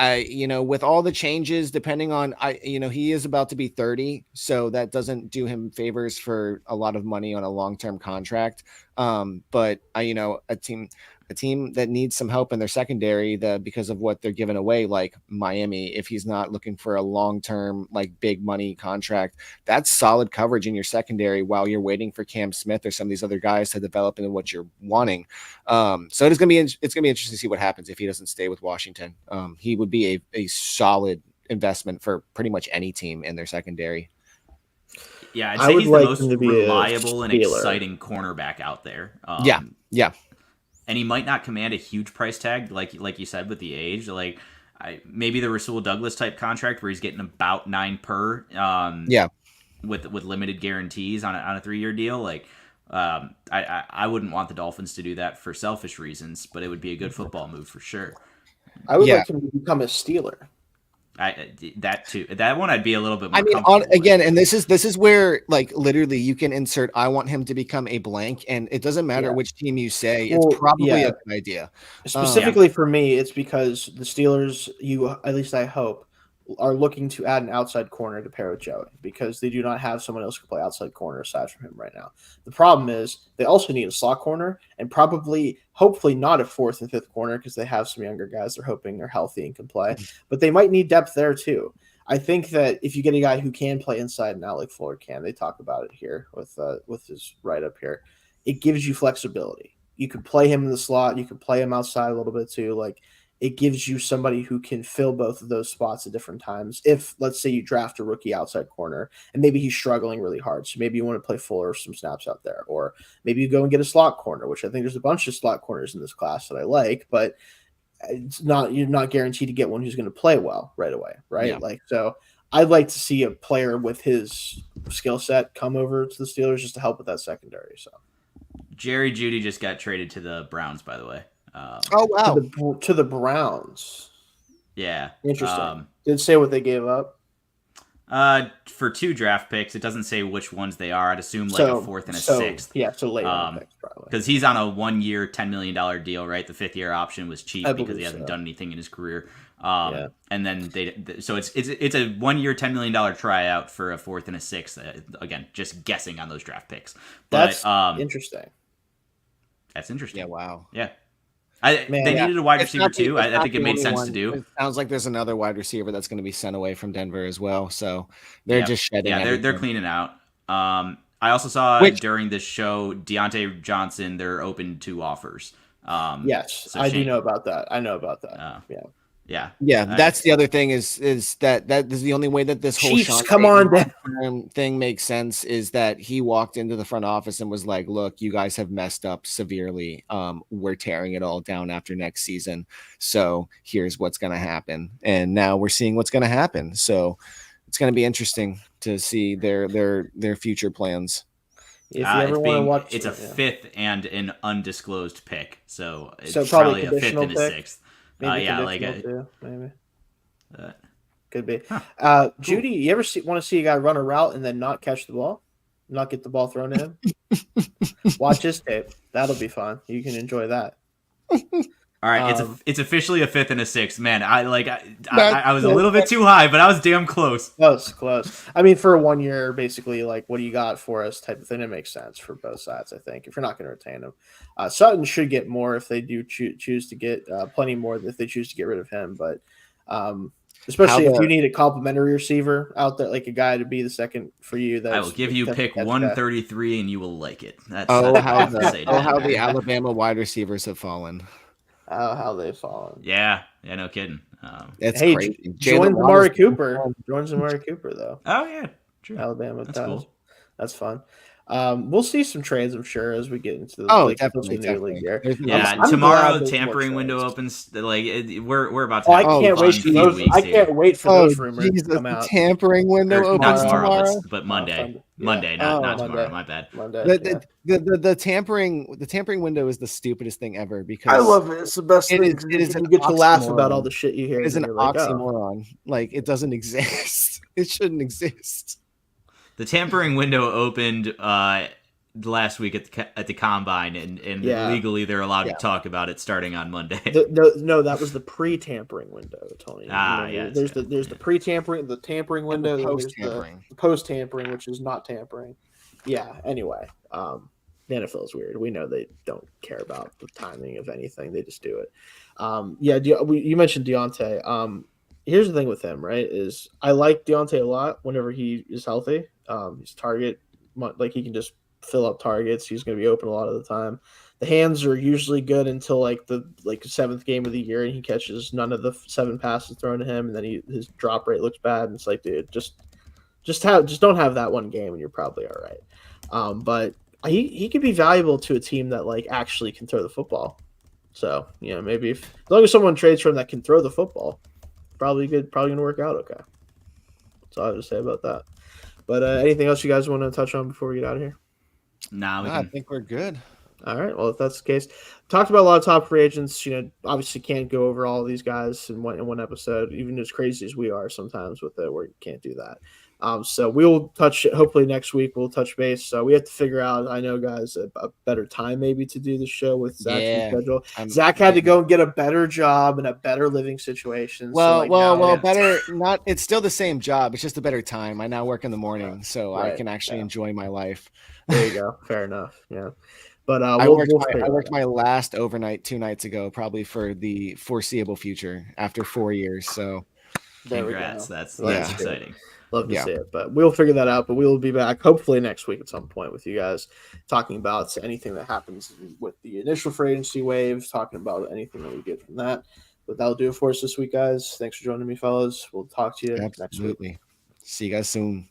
With all the changes, depending on, he is about to be 30, so that doesn't do him favors for a lot of money on a long-term contract. But a team that needs some help in their secondary, because of what they're giving away, like Miami, if he's not looking for a long-term, like, big money contract, that's solid coverage in your secondary while you're waiting for Cam Smith or some of these other guys to develop into what you're wanting. So it's gonna be interesting to see what happens if he doesn't stay with Washington. He would be a solid investment for pretty much any team in their secondary. Yeah, I'd say he's the most reliable and exciting cornerback out there. Yeah. And he might not command a huge price tag, like you said, with the age. Like, maybe the Rasul Douglas type contract where he's getting about 9 per. With limited guarantees on a 3-year deal. Like, I wouldn't want the Dolphins to do that for selfish reasons, but it would be a good football move for sure. I would like him to become a Steeler. That too. That one I'd be a little bit more. I mean, again, and this is where like literally you can insert. I want him to become a blank, and it doesn't matter which team you say. Well, it's probably a good idea. Specifically for me, it's because the Steelers, at least I hope, are looking to add an outside corner to pair with Joey because they do not have someone else who can play outside corner aside from him right now. The problem is they also need a slot corner and hopefully not a fourth and fifth corner because they have some younger guys they're hoping they're healthy and can play, but they might need depth there too. I think that if you get a guy who can play inside now, like Fuller can, they talk about it here with his write up here, it gives you flexibility. You could play him in the slot, you could play him outside a little bit too. Like, it gives you somebody who can fill both of those spots at different times. If, let's say, you draft a rookie outside corner and maybe he's struggling really hard, so maybe you want to play Fuller some snaps out there, or maybe you go and get a slot corner, which I think there's a bunch of slot corners in this class that I like, but you're not guaranteed to get one who's going to play well right away, right? Yeah. Like, so I'd like to see a player with his skill set come over to the Steelers just to help with that secondary. So Jerry Jeudy just got traded to the Browns, by the way. Oh wow! To the Browns. Yeah, interesting. Did it say what they gave up? For 2 draft picks, it doesn't say which ones they are. I'd assume like a 4th and a 6th. Yeah, so late picks probably. Because he's on a 1-year, $10 million deal, right? The 5th year option was cheap because he hasn't done anything in his career. And then so it's a 1-year, $10 million tryout for a 4th and a 6th. Again, just guessing on those draft picks. But that's interesting. That's interesting. Yeah. Wow. Yeah. They needed a wide receiver too. I think it made sense to do. It sounds like there's another wide receiver that's going to be sent away from Denver as well. So they're just shedding. Yeah, they're cleaning out. I also saw during this show, Deontay Johnson, they're open to offers. Yes, so I do know about that. I know about that. Yeah. That's the other thing is that is the only way that this whole thing makes sense is that he walked into the front office and was like, "Look, you guys have messed up severely. We're tearing it all down after next season. So here's what's going to happen." And now we're seeing what's going to happen. So it's going to be interesting to see their future plans. If you ever want to watch, it's a 5th and an undisclosed pick, so it's probably a 5th and a 6th. Maybe. Could be. Huh. Judy, you ever want to see a guy run a route and then not catch the ball, not get the ball thrown to him? Watch his tape. That'll be fun. You can enjoy that. All right, it's officially a 5th and a 6th. Man, I was a little bit too high, but I was damn close. Close. I mean, for a 1 year, basically, like, what do you got for us type of thing, it makes sense for both sides, I think, if you're not going to retain him. Sutton should get more if they do choose to get plenty more if they choose to get rid of him. But especially if you need a complimentary receiver out there, like a guy to be the second for you. I will give you pick 133 and you will like it. How the Alabama wide receivers have fallen. How they've fallen. Yeah, no kidding. It's crazy. Joins Amari Cooper. Joins Amari Cooper, though. Oh, yeah. True. Alabama That's does. cool. That's fun. We'll see some trades, I'm sure, as we get into the definitely. League here. Yeah, tomorrow tampering window opens. We're about to. I can't wait for those. I can't wait for those rumors to come out. The tampering window opens tomorrow, but Monday. Monday, not tomorrow. My bad. Monday. The tampering window is the stupidest thing ever because I love it. It's the best thing. It is you get to laugh about all the shit you hear. It's an oxymoron. Like, it doesn't exist. It shouldn't exist. The tampering window opened last week at the combine, and legally they're allowed to talk about it starting on Monday. No, that was the pre-tampering window, Tony. There's the pre-tampering, the tampering window, and there's the post-tampering, which is not tampering. Yeah. Anyway, the NFL is weird. We know they don't care about the timing of anything; they just do it. You mentioned Deontay. Here's the thing with him, right? Is I like Deontay a lot whenever he is healthy. He's target, like, he can just fill up targets. He's going to be open a lot of the time. The hands are usually good until the 7th game of the year, and he catches none of the 7 passes thrown to him, and then his drop rate looks bad. And it's like, dude, just don't have that one game, and you're probably all right. But he could be valuable to a team that actually can throw the football. So maybe as long as someone trades for him that can throw the football, probably going to work out okay. That's all I have to say about that. But anything else you guys want to touch on before we get out of here? Nah, I think we're good. All right. Well, if that's the case, talked about a lot of top free agents. Obviously can't go over all of these guys in one episode, even as crazy as we are sometimes with it, where you can't do that. So we'll touch it. Hopefully next week we'll touch base. So we have to figure out, I know, guys, a better time maybe to do the show with Zach's schedule. Zach had to go and get a better job and a better living situation. Better. Not. It's still the same job. It's just a better time. I now work in the morning, so I can actually enjoy my life. There you go. Fair enough. Yeah. But I worked my last overnight 2 nights ago, probably for the foreseeable future after 4 years. So, congrats. That's exciting. Love to see it, but we'll figure that out. But we will be back hopefully next week at some point with you guys, talking about anything that happens with the initial free agency waves, talking about anything that we get from that. But that'll do it for us this week, guys. Thanks for joining me, fellas. We'll talk to you next week. See you guys soon.